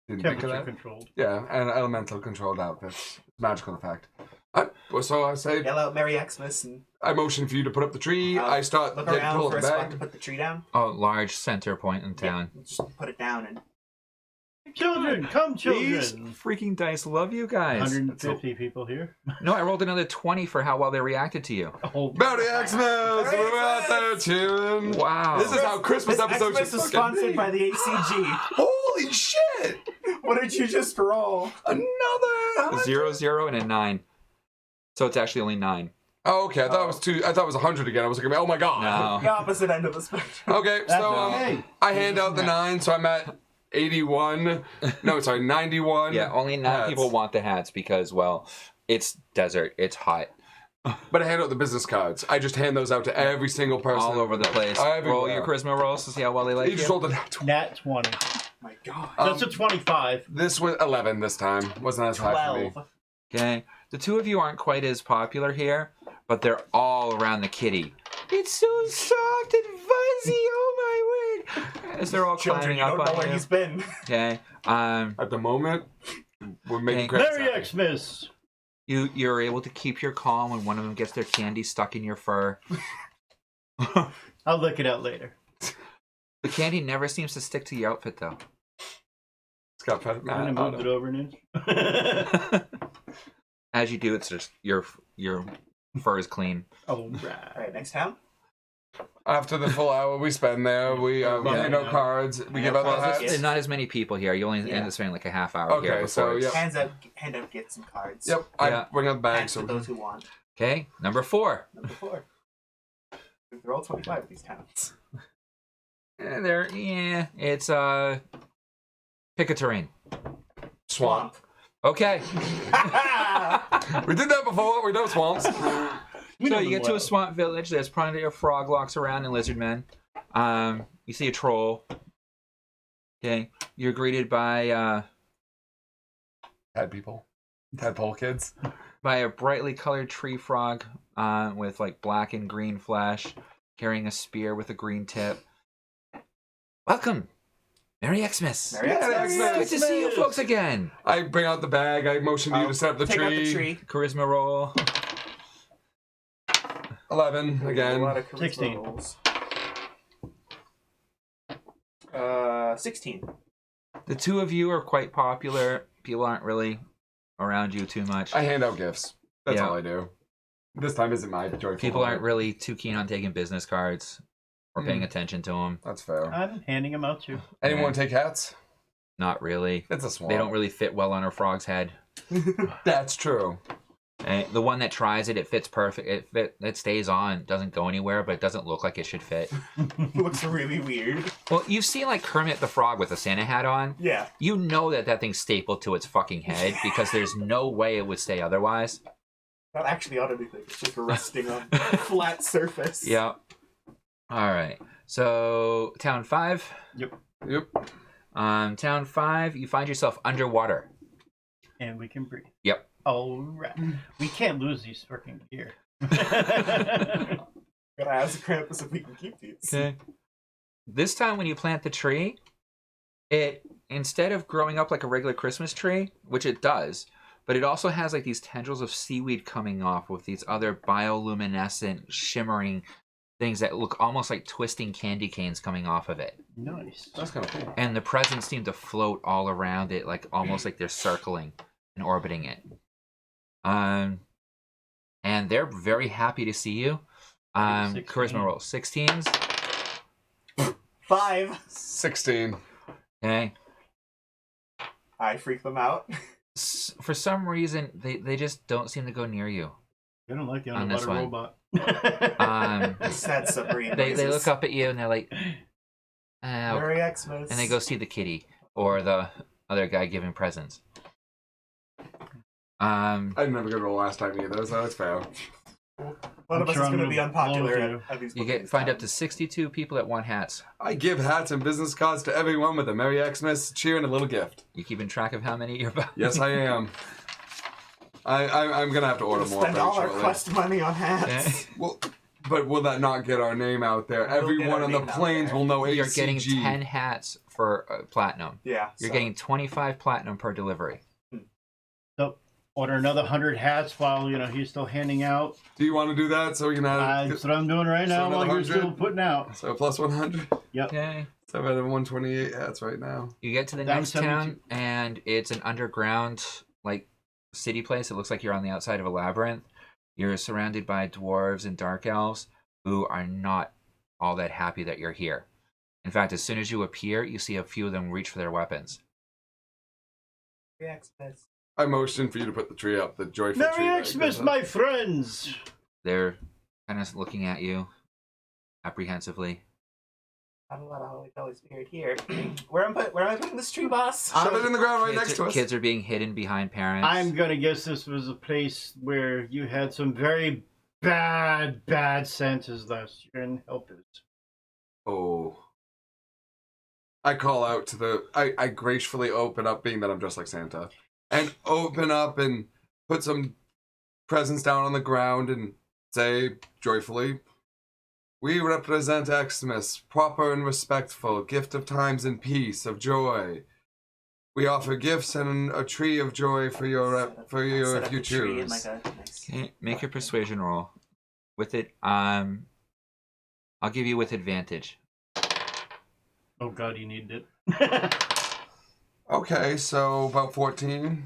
Didn't think of Temperature that. controlled. Yeah, and elemental controlled outfits. Magical effect. So I say, Yell out Merry Xmas and I motion for you to put up the tree. I start look pull around up for the a spot bag. to put the tree down. A large center point in town. Yeah, just put it down and Children, come These children! freaking dice love you guys. 150 people here. No, I rolled another 20 for how well they reacted to you. Oh, Merry Xmas! Merry We're out there cheering. Wow. This is how Christmas this episodes Xmas should is fucking sponsored be. by the ACG. Holy shit! What did you just roll? Another 0, 0, and a 9. So it's actually only 9. Oh, okay. I thought it was 2. I thought it was 100 again. I was like, oh my god. No. The opposite end of the spectrum. Okay, That's so okay. I hand out the 9, so I'm at 81. No, sorry, 91. Yeah, only 9 hats. people want the hats because, well, it's desert. It's hot. But I hand out the business cards. I just hand those out to every single person. All over the place. Everywhere. Roll your charisma rolls to see how well they like You just you. rolled a nat 20. Nat 20. My God. That's a 25. This was 11 this time. Wasn't as high for me. 12. Okay. The two of you aren't quite as popular here, but they're all around the kitty. It's so soft and fuzzy. Oh my word! As they're all Children, climbing you up don't know on where you. he's been. Okay. At the moment, we're making Okay. credits. Merry Xmas! You're able to keep your calm when one of them gets their candy stuck in your fur. I'll look it out later. The candy never seems to stick to your outfit though. Scott Pratt, I'm gonna move it over an inch. As you do, it's just your fur is clean. All right. Alright, next town. After the full hour we spend there, we hand out cards. We give out the Well, hats. Yes. There's not as many people here. You only end up spending like a half hour here. Okay, before so it's- yeah. Hand out gifts and cards. Yep, Yeah. I bring out the bag. Hats So for those who want. Okay, number 4. Number 4. They're all 25 of these towns. It's pick a terrain. swamp. Okay, We did that before. We know swamps. We so know you them get to a well. swamp village. There's plenty of frog locks around and lizard men. You see a troll. Okay, you're greeted by Tadpole kids. a brightly colored tree frog with like black and green flesh, carrying a spear with a green tip. Welcome, Merry Xmas. Merry Merry Xmas. Xmas. Good to see you folks again. I bring out the bag. I motion to you to set up the Take out tree. the tree. Charisma roll. 11 A again. lot of charisma 16. rolls. 16. The two of you are quite popular. People aren't really around you too much. I hand out gifts. That's Yeah. all I do. This time isn't my joyful. People aren't moment. really too keen on taking business cards or paying attention to them. That's fair. I'm handing them out too. Anyone want to take hats? Not really. It's a swamp. They don't really fit well on a frog's head. That's true. And the one that tries it, it fits perfect. It stays on, doesn't go anywhere, but it doesn't look like it should fit. It looks really weird. Well, you've seen like Kermit the Frog with a Santa hat on. Yeah. You know that thing's stapled to its fucking head because there's no way it would stay otherwise. Not actually on anything. It's just resting on a flat surface. Yeah. All right. So town 5. Yep. Town 5. You find yourself underwater. And we can breathe. Yep. All right. We can't lose these freaking gear. Gotta ask Krampus if we can keep these. Okay. This time when you plant the tree, it, instead of growing up like a regular Christmas tree, which it does, but it also has like these tendrils of seaweed coming off with these other bioluminescent, shimmering things that look almost like twisting candy canes coming off of it. Nice. That's kind of cool. And the presents seem to float all around it, like almost like they're circling and orbiting it. And they're very happy to see you. 16. Charisma roll 16s. 5. 16. Okay. I freak them out. For some reason, they just don't seem to go near you. I don't like the On this underwater one. robot. Sad submarine They noises. look up at you and they're like, Merry Xmas. and they go see the kitty or the other guy giving presents. I never got to roll last time either, so it's fair. One of us sure is I'm going to gonna be unpopular blow you. at these You bookings find up times. to 62 people that want hats. I give hats and business cards to everyone with a Merry Xmas cheer and a little gift. You keeping track of how many you're buying? Yes, I am. I'm gonna have to order more. Spend very all our shortly. quest money on hats. Okay. Well, but will that not get our name out there? We'll get Everyone our on the name out planes there. will know You're ACG. getting 10 hats for platinum. Yeah. You're so- getting 25 platinum per delivery. So order another 100 hats while he's still handing out. Do you want to do that so we can have That's what I'm doing right So now while another you're still 100? putting out. so plus 100? Okay. So I have 128 hats right now. You get to the Down next 72. town, and it's an underground, like, city place. It looks like you're on the outside of a labyrinth. You're surrounded by dwarves and dark elves who are not all that happy that you're here. In fact, as soon as you appear, you see a few of them reach for their weapons. Merry Xmas. I motioned for you to put the tree up, the joyful tree. Merry that Xmas, goes up. my friends! They're kind of looking at you apprehensively. Not a lot of Holy Holy Spirit here. Where am I putting this tree, boss? Shove it in the ground right next to us. Kids are being hidden behind parents. I'm gonna guess this was a place where you had some very bad Santas last year and helpers. Oh. I call out to the... I gracefully open up, being that I'm dressed like Santa, and open up and put some presents down on the ground and say joyfully, "We represent Xmas, proper and respectful, gift of times and peace, of joy. We offer gifts and a tree of joy for your Set if up you the tree in choose." like a nice... Okay, make your persuasion roll. With it, I'll give you with advantage. Oh god, you needed it. Okay, so about 14.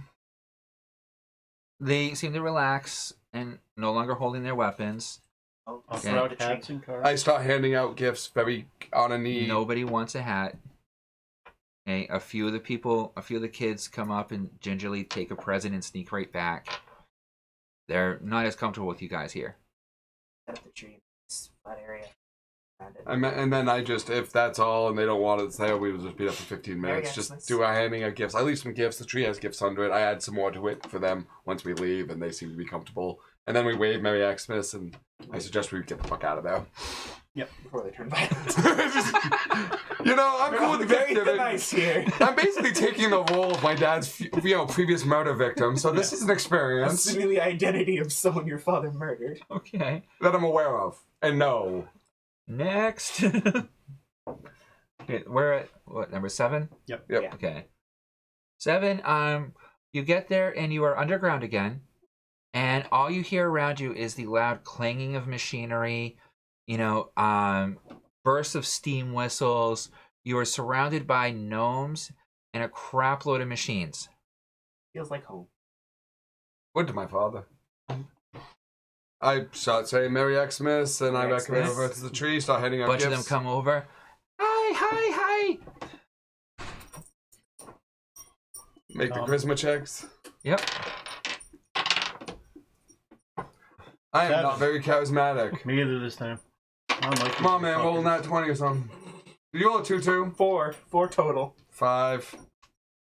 They seem to relax and no longer holding their weapons. Oh, I'll set Okay. throw up the out tree. hats and cards. I start handing out gifts very on a knee. Nobody wants a hat. Okay, a few of the kids come up and gingerly take a present and sneak right back. They're not as comfortable with you guys here. Set up the tree in this flat area. Around it. And then I just, if that's all and they don't want it there, we will just be up for 15 Merry minutes. Just Xmas. do our handing out gifts. I leave some gifts. The tree has gifts under it. I add some more to it for them once we leave, and they seem to be comfortable. And then we wave Merry Xmas, and I suggest we get the fuck out of there. Before they turn violent. You know, I'm cool with the Very gift giving. nice here. I'm basically taking the role of my dad's, previous murder victim. So this is an experience Assuming the identity of someone your father murdered. Okay. that I'm aware of and know. Next. Okay, we're at what, number 7? Yep. Yeah. Okay. 7, you get there and you are underground again, and all you hear around you is the loud clanging of machinery, bursts of steam whistles. You are surrounded by gnomes and a crap load of machines. Feels like home. Would to my father. I start saying Merry Xmas, and I Merry recommend Xmas. over to the tree, start handing out Bunch gifts. of them come over. Hi. Make the charisma checks. Yep. I am 7. not very charismatic. Me either this time. Come on, man, roll that 20 or something. Did you roll a 2-2? 4 total. 5.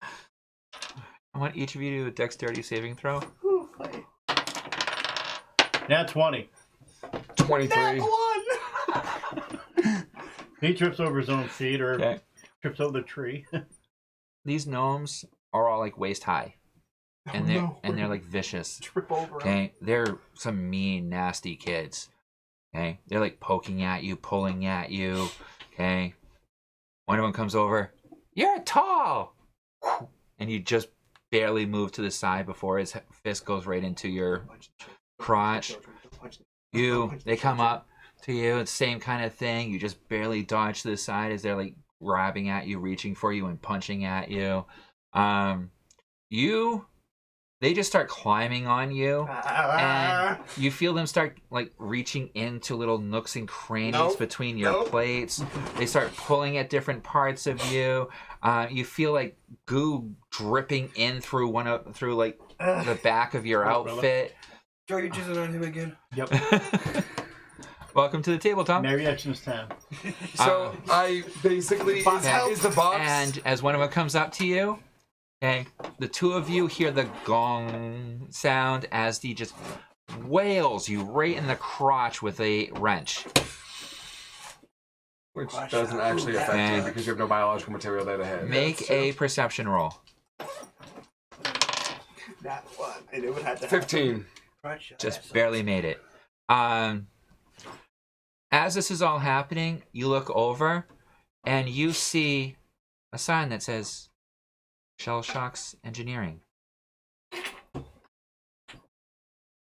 I want each of you to do a dexterity saving throw. Whew, wait. Now 20. 23. He trips over his own feet or Okay. trips over the tree. These gnomes are all like waist high, and they're like vicious. Trip over. Okay, they're some mean, nasty kids. Okay, they're like poking at you, pulling at you. Okay, one of them comes over. You're tall, and you just barely move to the side before his fist goes right into your crotch. They come up to you, it's the same kind of thing. You just barely dodge to the side as they're like grabbing at you, reaching for you, and punching at you. They just start climbing on you, and you feel them start like reaching into little nooks and crannies between your plates. They start pulling at different parts of you. You feel like goo dripping in through the back of your outfit. Throw your jizzle on him again. Yep. Welcome to the table, Tom. Merry Xmas time. So I basically is the box. And as one of them comes up to you, okay, the two of you hear the gong sound as he just wails you right in the crotch with a wrench. Which doesn't actually affect you because you have no biological material there to hit. Make a perception roll. That one. I knew it had to 15. Just barely made it. As this is all happening, you look over and you see a sign that says Shell Shocks Engineering.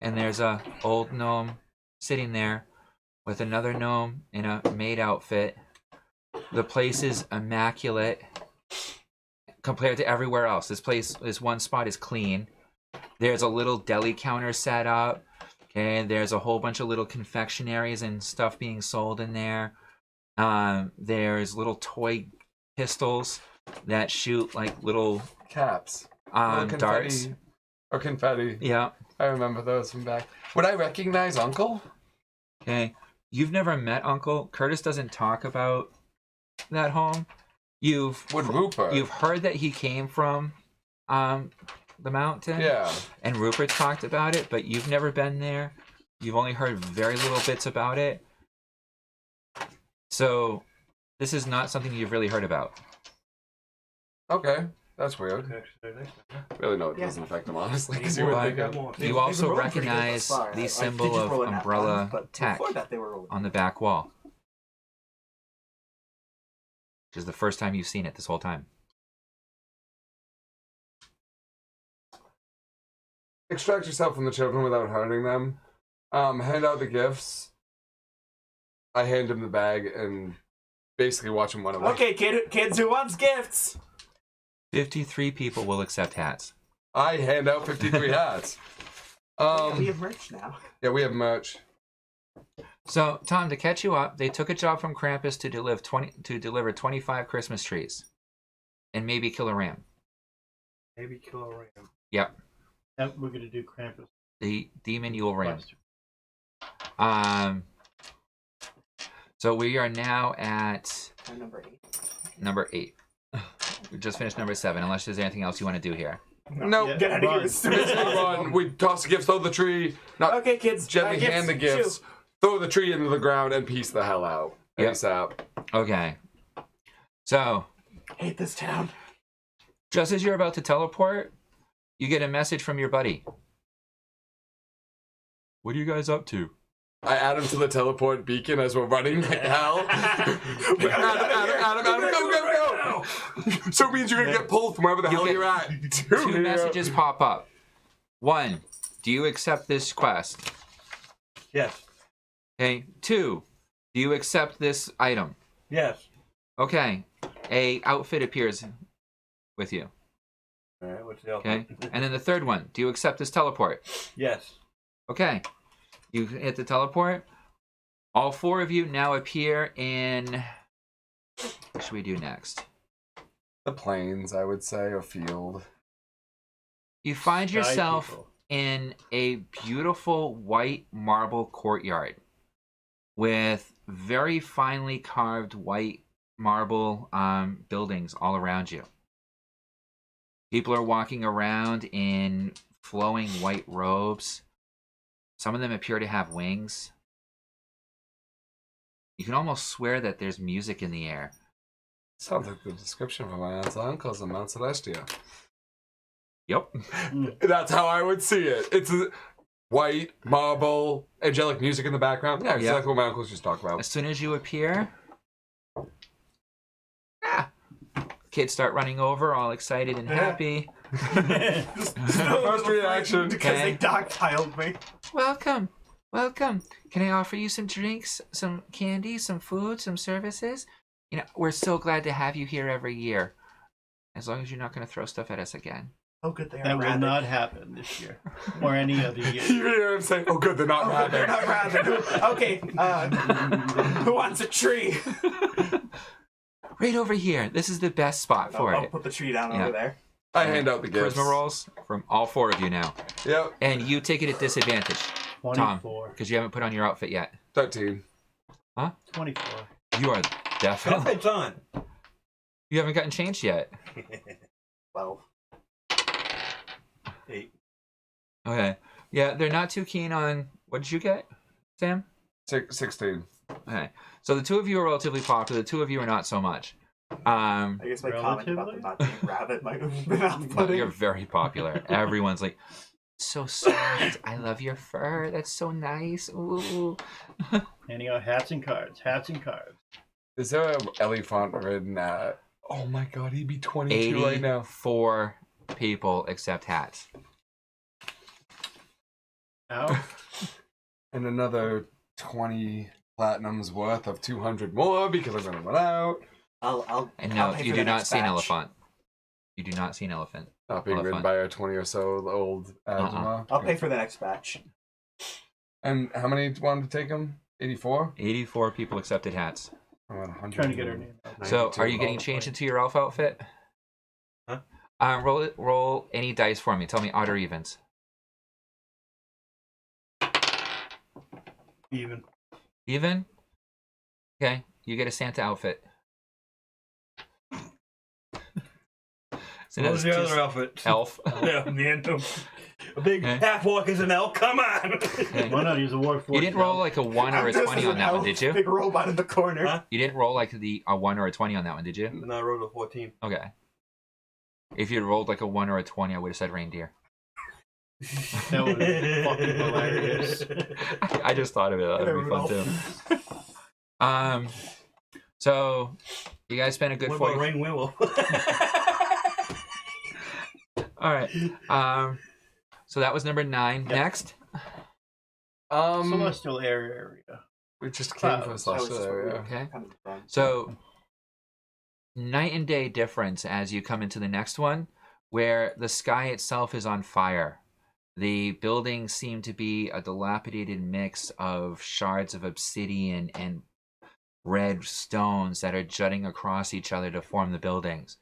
And there's a old gnome sitting there with another gnome in a maid outfit. The place is immaculate compared to everywhere else. This one spot is clean. There's a little deli counter set up. Okay, there's a whole bunch of little confectionaries and stuff being sold in there. There's little toy pistols that shoot like little Caps. Little darts. Or confetti. Yeah. I remember those from back. Would I recognize Uncle? Okay. You've never met Uncle. Curtis doesn't talk about that home. Would Rupert? You've heard that he came from the mountain. Yeah. And Rupert talked about it, but you've never been there. You've only heard very little bits about it. So this is not something you've really heard about. Okay. That's weird. Really, no, it doesn't affect them, honestly. 'Cause you would think You also recognize the symbol of umbrella tech on the back wall. Which is the first time you've seen it this whole time. Extract yourself from the children without hurting them. Hand out the gifts. I hand him the bag and basically watch him run away. Okay, kids who wants gifts? 53 people will accept hats. I hand out 53 hats. We have merch now. Yeah, we have merch. So, Tom, to catch you up, they took a job from Krampus to deliver 25 Christmas trees. And maybe kill a ram. Maybe kill a ram. Yep. Yep, we're gonna do Krampus. The demon Yule ram. So we are now at number 8. We just finished number 7, unless there's anything else you want to do here. No, Get out of here as soon as Basically run. We toss the gifts, throw the tree. Not Okay, kids. gently hand the gifts, throw the tree into the ground, and piece the hell out. Yep. ASAP. Okay. So, Hate this town. just as you're about to teleport, you get a message from your buddy. What are you guys up to? I add him to the teleport beacon as we're running like hell. Adam, go. So it means you're going to get pulled from wherever the hell you're at. Two messages pop up. 1, do you accept this quest? Yes. Okay. 2, do you accept this item? Yes. Okay. A outfit appears with you. All right. What's the other? Okay. And then the third one, do you accept this teleport? Yes. Okay. You hit the teleport. All 4 of you now appear in... What should we do next? The plains, I would say, or field. You find yourself in a beautiful white marble courtyard with very finely carved white marble buildings all around you. People are walking around in flowing white robes. Some of them appear to have wings. You can almost swear that there's music in the air. Sounds like the description for my aunts and uncles in Mount Celestia. Yep. That's how I would see it. It's white, marble, angelic music in the background. Yeah, exactly what my uncles just talked about. As soon as you appear, kids start running over, all excited and happy. First reaction. Because they dogpiled me. Welcome. Welcome. Can I offer you some drinks, some candy, some food, some services? You know, we're so glad to have you here every year. As long as you're not going to throw stuff at us again. Oh, good, they are That will rabid. not happen this year. Or any other year. You hear him say, oh good, they're not Oh, good, they're not rabid. Okay, who wants a tree? Right over here. This is the best spot for I'll it. put the tree down Yeah. over there. I hand out the gifts. Charisma rolls from all four of you now. Yep. And you take it at disadvantage, 24. because you haven't put on your outfit yet. 13. 24. You are definitely... Outfit's on. You haven't gotten changed yet. 12. 8. Okay. Yeah, they're not too keen on... What did you get, Sam? 16. Okay. So the two of you are relatively popular. The two of you are not so much. I guess my comment about them not being rabid might have been But off-putting. you're very popular. Everyone's like, so soft. I love your fur. That's so nice. Ooh. Handing out hats and cards. Hats and cards. Is there a elephant ridden oh my god, he'd be 22 right now. 84 people accept hats. Ow. And another 20 platinums worth of 200 more because I'm going to run out. And I'll no, pay you for do the not next see an batch. elephant. You do not see an elephant. Not being ridden Elephant. by a 20 or so old Ajima. I'll pay for the next batch. And how many wanted to take them? 84? 84 people accepted hats. I'm at 100. Trying to get her name out. So, 92. are you getting changed into your elf outfit? Huh? Roll any dice for me. Tell me odd or evens. Even. Even? Okay, you get a Santa outfit. So What was that's the two- other outfit? Elf. Yeah, man. A big Okay. half walk is an elf. Come on. Okay. Why not use a war force? You didn't roll like a 1 or I'm a just 20 an on that one, elf, did you? Big robot in the corner. Huh? You didn't roll like a 1 or a 20 on that one, did you? And I rolled a 14. Okay. If you'd rolled like a 1 or a 20, I would have said reindeer. That would be fucking hilarious. I just thought of it. That would be fun too. So you guys spent a good What 40. about Rain Werewolf? All right. So that was number 9. Yep. Next. Celestial area. We just came from That was Celestial just area. Okay. kind of fun. So night and day difference as you come into the next one, where the sky itself is on fire. The buildings seem to be a dilapidated mix of shards of obsidian and red stones that are jutting across each other to form the buildings.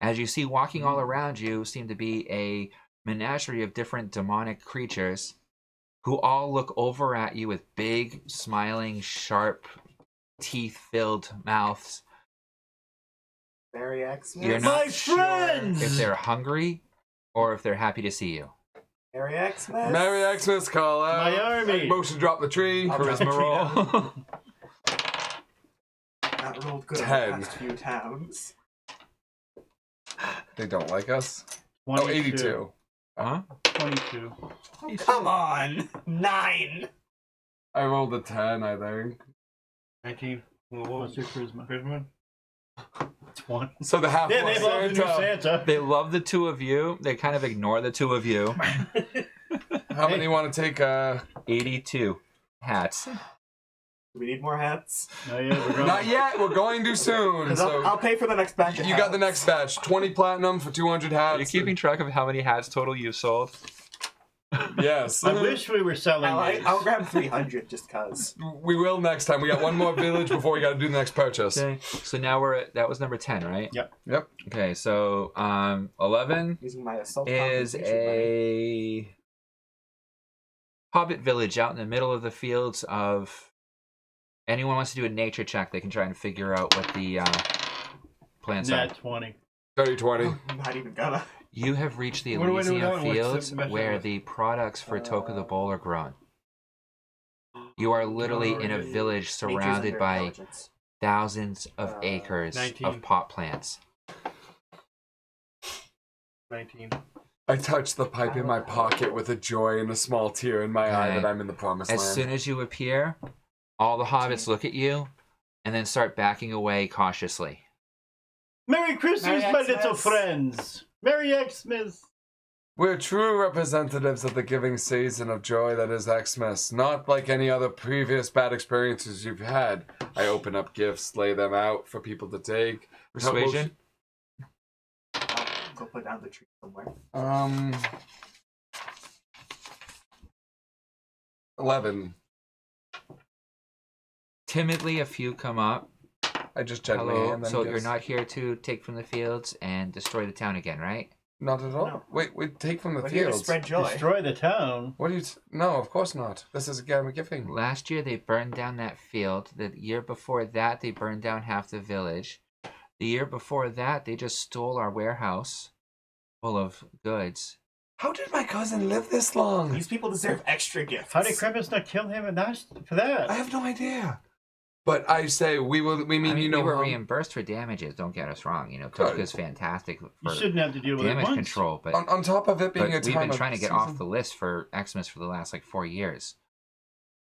As you see, walking all around you seem to be a menagerie of different demonic creatures who all look over at you with big, smiling, sharp, teeth-filled mouths. Merry Xmas. You're not My sure friends! if they're hungry or if they're happy to see you. Merry Xmas. Merry Xmas, call out. My army. Motion drop the tree. I'll drop the Charisma tree roll. Not rolled good 10. in the past few towns. They don't like us. 22. Oh, 82. Huh? 22. Come on. 9. I rolled a 10, I think. 19. What What's was your it? charisma? Charisma? 20. So the half Yeah, they love the new Santa. Santa. They love the two of you. They kind of ignore the two of you. How many want to take 82 hats. Do we need more hats? Not yet. We're going. Not yet, we're going to soon. 'Cause So I'll pay for the next batch. of you got the hats. next batch. 20 platinum for 200 hats. Are you keeping track of how many hats total you've sold? Yes. I wish we were selling these. I'll grab 300 just cause. We will next time. We got one more village before we got to do the next purchase. Okay. So now we're at, that was number 10, right? Yep. Yep. Okay, so 11 Using my assault is compensation money. a Hobbit village out in the middle of the fields of... Anyone wants to do a nature check, they can try and figure out what the plants are. Nat 20. 30-20. I'm not even gonna. You have reached the What do I do Elysian now? What's fields the measure where with? the products for Toka D-Bowl are grown. You are literally in a village Nature's surrounded under by intelligence. thousands of acres 19. of pot plants. 19. I touch the pipe in my pocket with a joy and a small tear in my eye Okay. that I'm in the promised As land. soon as you appear, all the hobbits look at you and then start backing away cautiously. Merry Christmas, Merry my little Xmas. friends. Merry Xmas. We're true representatives of the giving season of joy that is Xmas, not like any other previous bad experiences you've had. I open up gifts, lay them out for people to take. Persuasion? I'll go put down the tree somewhere. 11. Timidly, a few come up. I just gently Hello. hand them So gifts. you're not here to take from the fields and destroy the town again, right? Not at all. No. Wait, we take from the We're here to fields. spread joy. Destroy the town. What do you? No, of course not. This is a game of giving. Last year they burned down that field. The year before that they burned down half the village. The year before that they just stole our warehouse full of goods. How did my cousin live this long? These people deserve extra gifts. How did Krampus not kill him for that? I have no idea. But I say we will. We mean, I mean, you know, we were how- reimbursed for damages. Don't get us wrong. You know, Good. Toka's fantastic You for shouldn't have to deal with it damage once. control, but, on top of it being but a we've time been of trying to get season, off the list for Xmas for the last 4 years.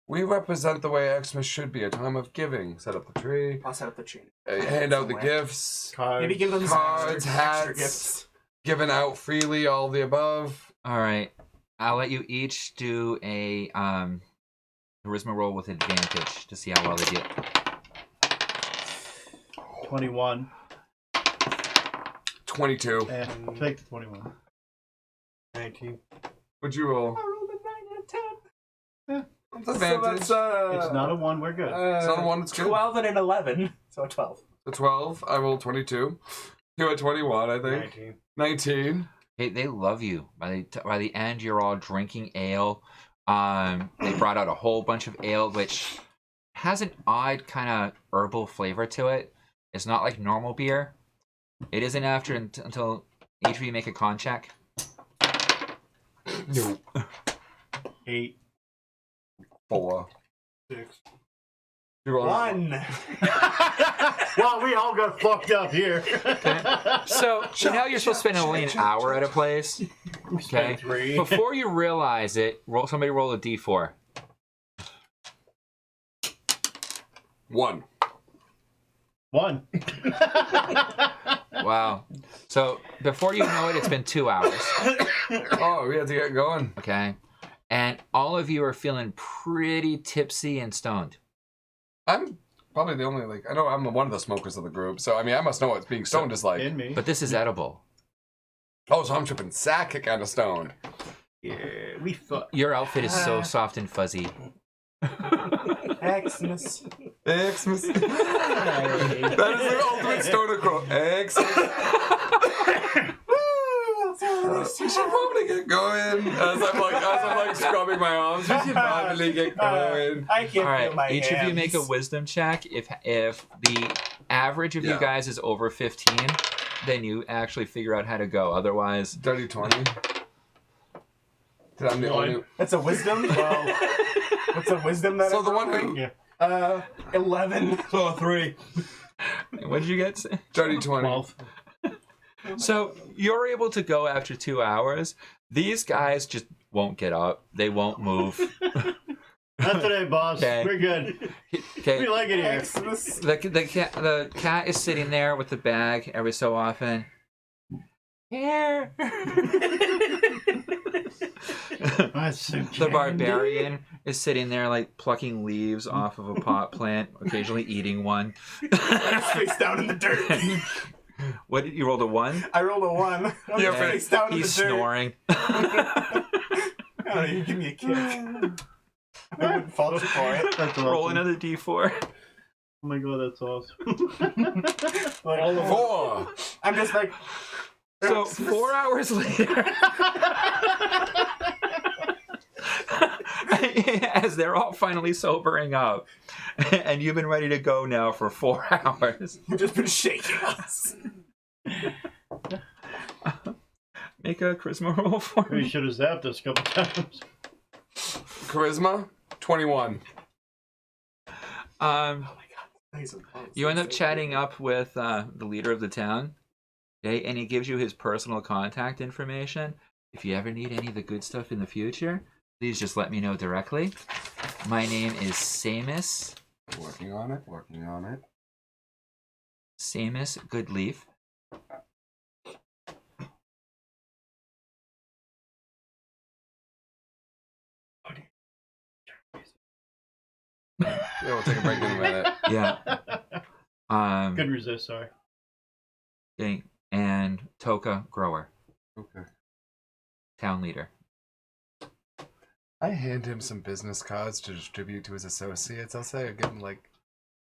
We represent the way Xmas should be, a time of giving. Set up the tree, I'll set up the tree. hand out the Somewhere. gifts, Cards. Maybe give them Cards, some extra hats. gifts. given out freely, all of the above. All right, I'll let you each do a charisma roll with advantage to see how well they do. 21. 22. Take the 21. 19. Would you roll? I rolled a 9 out of 10. Advantage. It's not a 1, we're good. It's not a 1, it's good. 12 and an 11. So a 12. A 12. I rolled 22. You had 21, I think. 19. 19. They love you. By the end, you're all drinking ale. They brought out a whole bunch of ale, which has an odd kind of herbal flavor to it. It's not like normal beer. It isn't after until each of you make a con check. No. 8. 4. 6. You rolled 1. Well, we all got fucked up here. So now you're supposed to spend only an hour at a place. Okay. 3. Before you realize it, somebody roll a d4. 1. 1. Wow. So before you know it, it's been 2 hours. Oh, we had to get going. Okay. And all of you are feeling pretty tipsy and stoned. I'm probably the only, I know I'm one of the smokers of the group, so I mean, I must know what being stoned is like. In me. But this is edible. Oh, so I'm tripping sack kind of stoned. Yeah, we thought. Your outfit is so soft and fuzzy. Xmas. Xmas. That is the ultimate stoner quote. Xmas. We should probably get going. As I'm like scrubbing my arms, we should probably get going. I can't All feel my right, each of you make a hands. wisdom check. If the average of you Yeah. guys is over 15, then you actually figure out how to go. Otherwise, Dirty 20. I'm the only. That's a wisdom? Well, what's a wisdom that So I'm the one rolling? who. 11. So 3. what did you get? Dirty 20. 12. So you're able to go after 2 hours. These guys just won't get up. They won't move. Not today, boss. Okay. We're good. Okay. We like it here. Xmas. The cat is sitting there with the bag every so often. Here. That's so The barbarian is sitting there plucking leaves off of a pot plant, occasionally eating one. Face down in the dirt. What did you roll? A 1? I rolled a 1. I'm Yeah, just face down in the He's dirt. snoring. Oh, you give me a kick. I wouldn't fault you for it. That's awesome. Roll another d4. Oh my god, that's awesome. Like, 4. I'm just like, So 4 hours later, they're all finally sobering up. And you've been ready to go now for 4 hours. You've just been shaking us. Make a charisma roll for We me. should have zapped us a couple times. Charisma 21. You end up chatting up with the leader of the town, okay, and he gives you his personal contact information. If you ever need any of the good stuff in the future, please just let me know directly. My name is Samus. Working on it, working on it. Samus Goodleaf. Yeah, we'll take a break in a minute. Yeah. Couldn't resist, sorry. Okay, and Toka Grower, Okay. town leader. I hand him some business cards to distribute to his associates. I'll say I give him like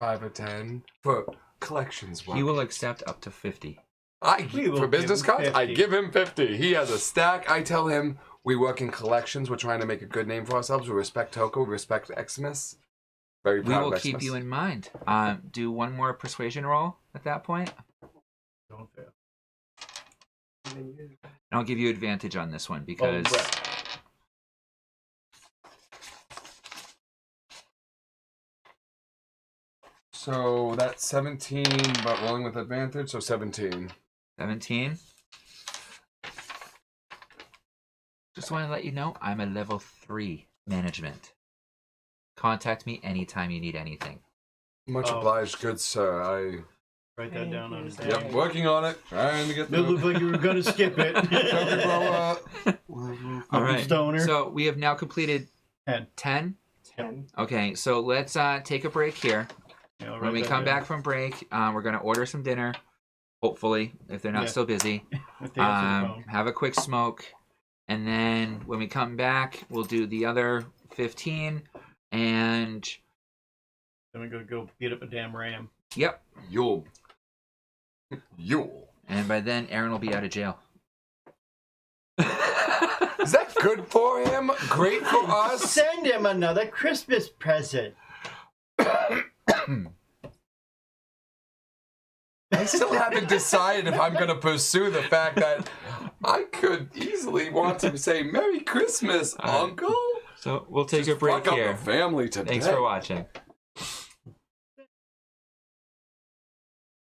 5 or 10 for collections work. He will accept up to 50. We will For give business him cards, 50. I give him 50. He has a stack. I tell him we work in collections. We're trying to make a good name for ourselves. We respect Toka. We respect Xmas. Very We proud will of keep Xmas. you in mind. Do one more persuasion roll at that point, Don't fail. and I'll give you advantage on this one because right. So that's 17, but rolling with advantage, so 17. 17. Just want to let you know, I'm a level 3 management. Contact me anytime you need anything. Much obliged, good sir. I Write that down on his Yep, working on it. Trying to get It through. looked like you were going to skip it. Toka grow up. All right. Stoner. So we have now completed 10. 10. 10. Okay, so let's take a break here. Yeah, I'll When write we that come down. back from break, we're going to order some dinner. Hopefully, if they're not Yeah. still busy. If they answer the phone. Have a quick smoke. And then when we come back, we'll do the other 15. And, Then we're going to go beat up a damn ram. yep. Yule. And by then, Aaron will be out of jail. Is that good for him? Great for us? Send him another Christmas present. I still haven't decided if I'm going to pursue the fact that I could easily want to say Merry Christmas, Uncle. So we'll take Just a break fuck up here. the family today. Thanks for watching.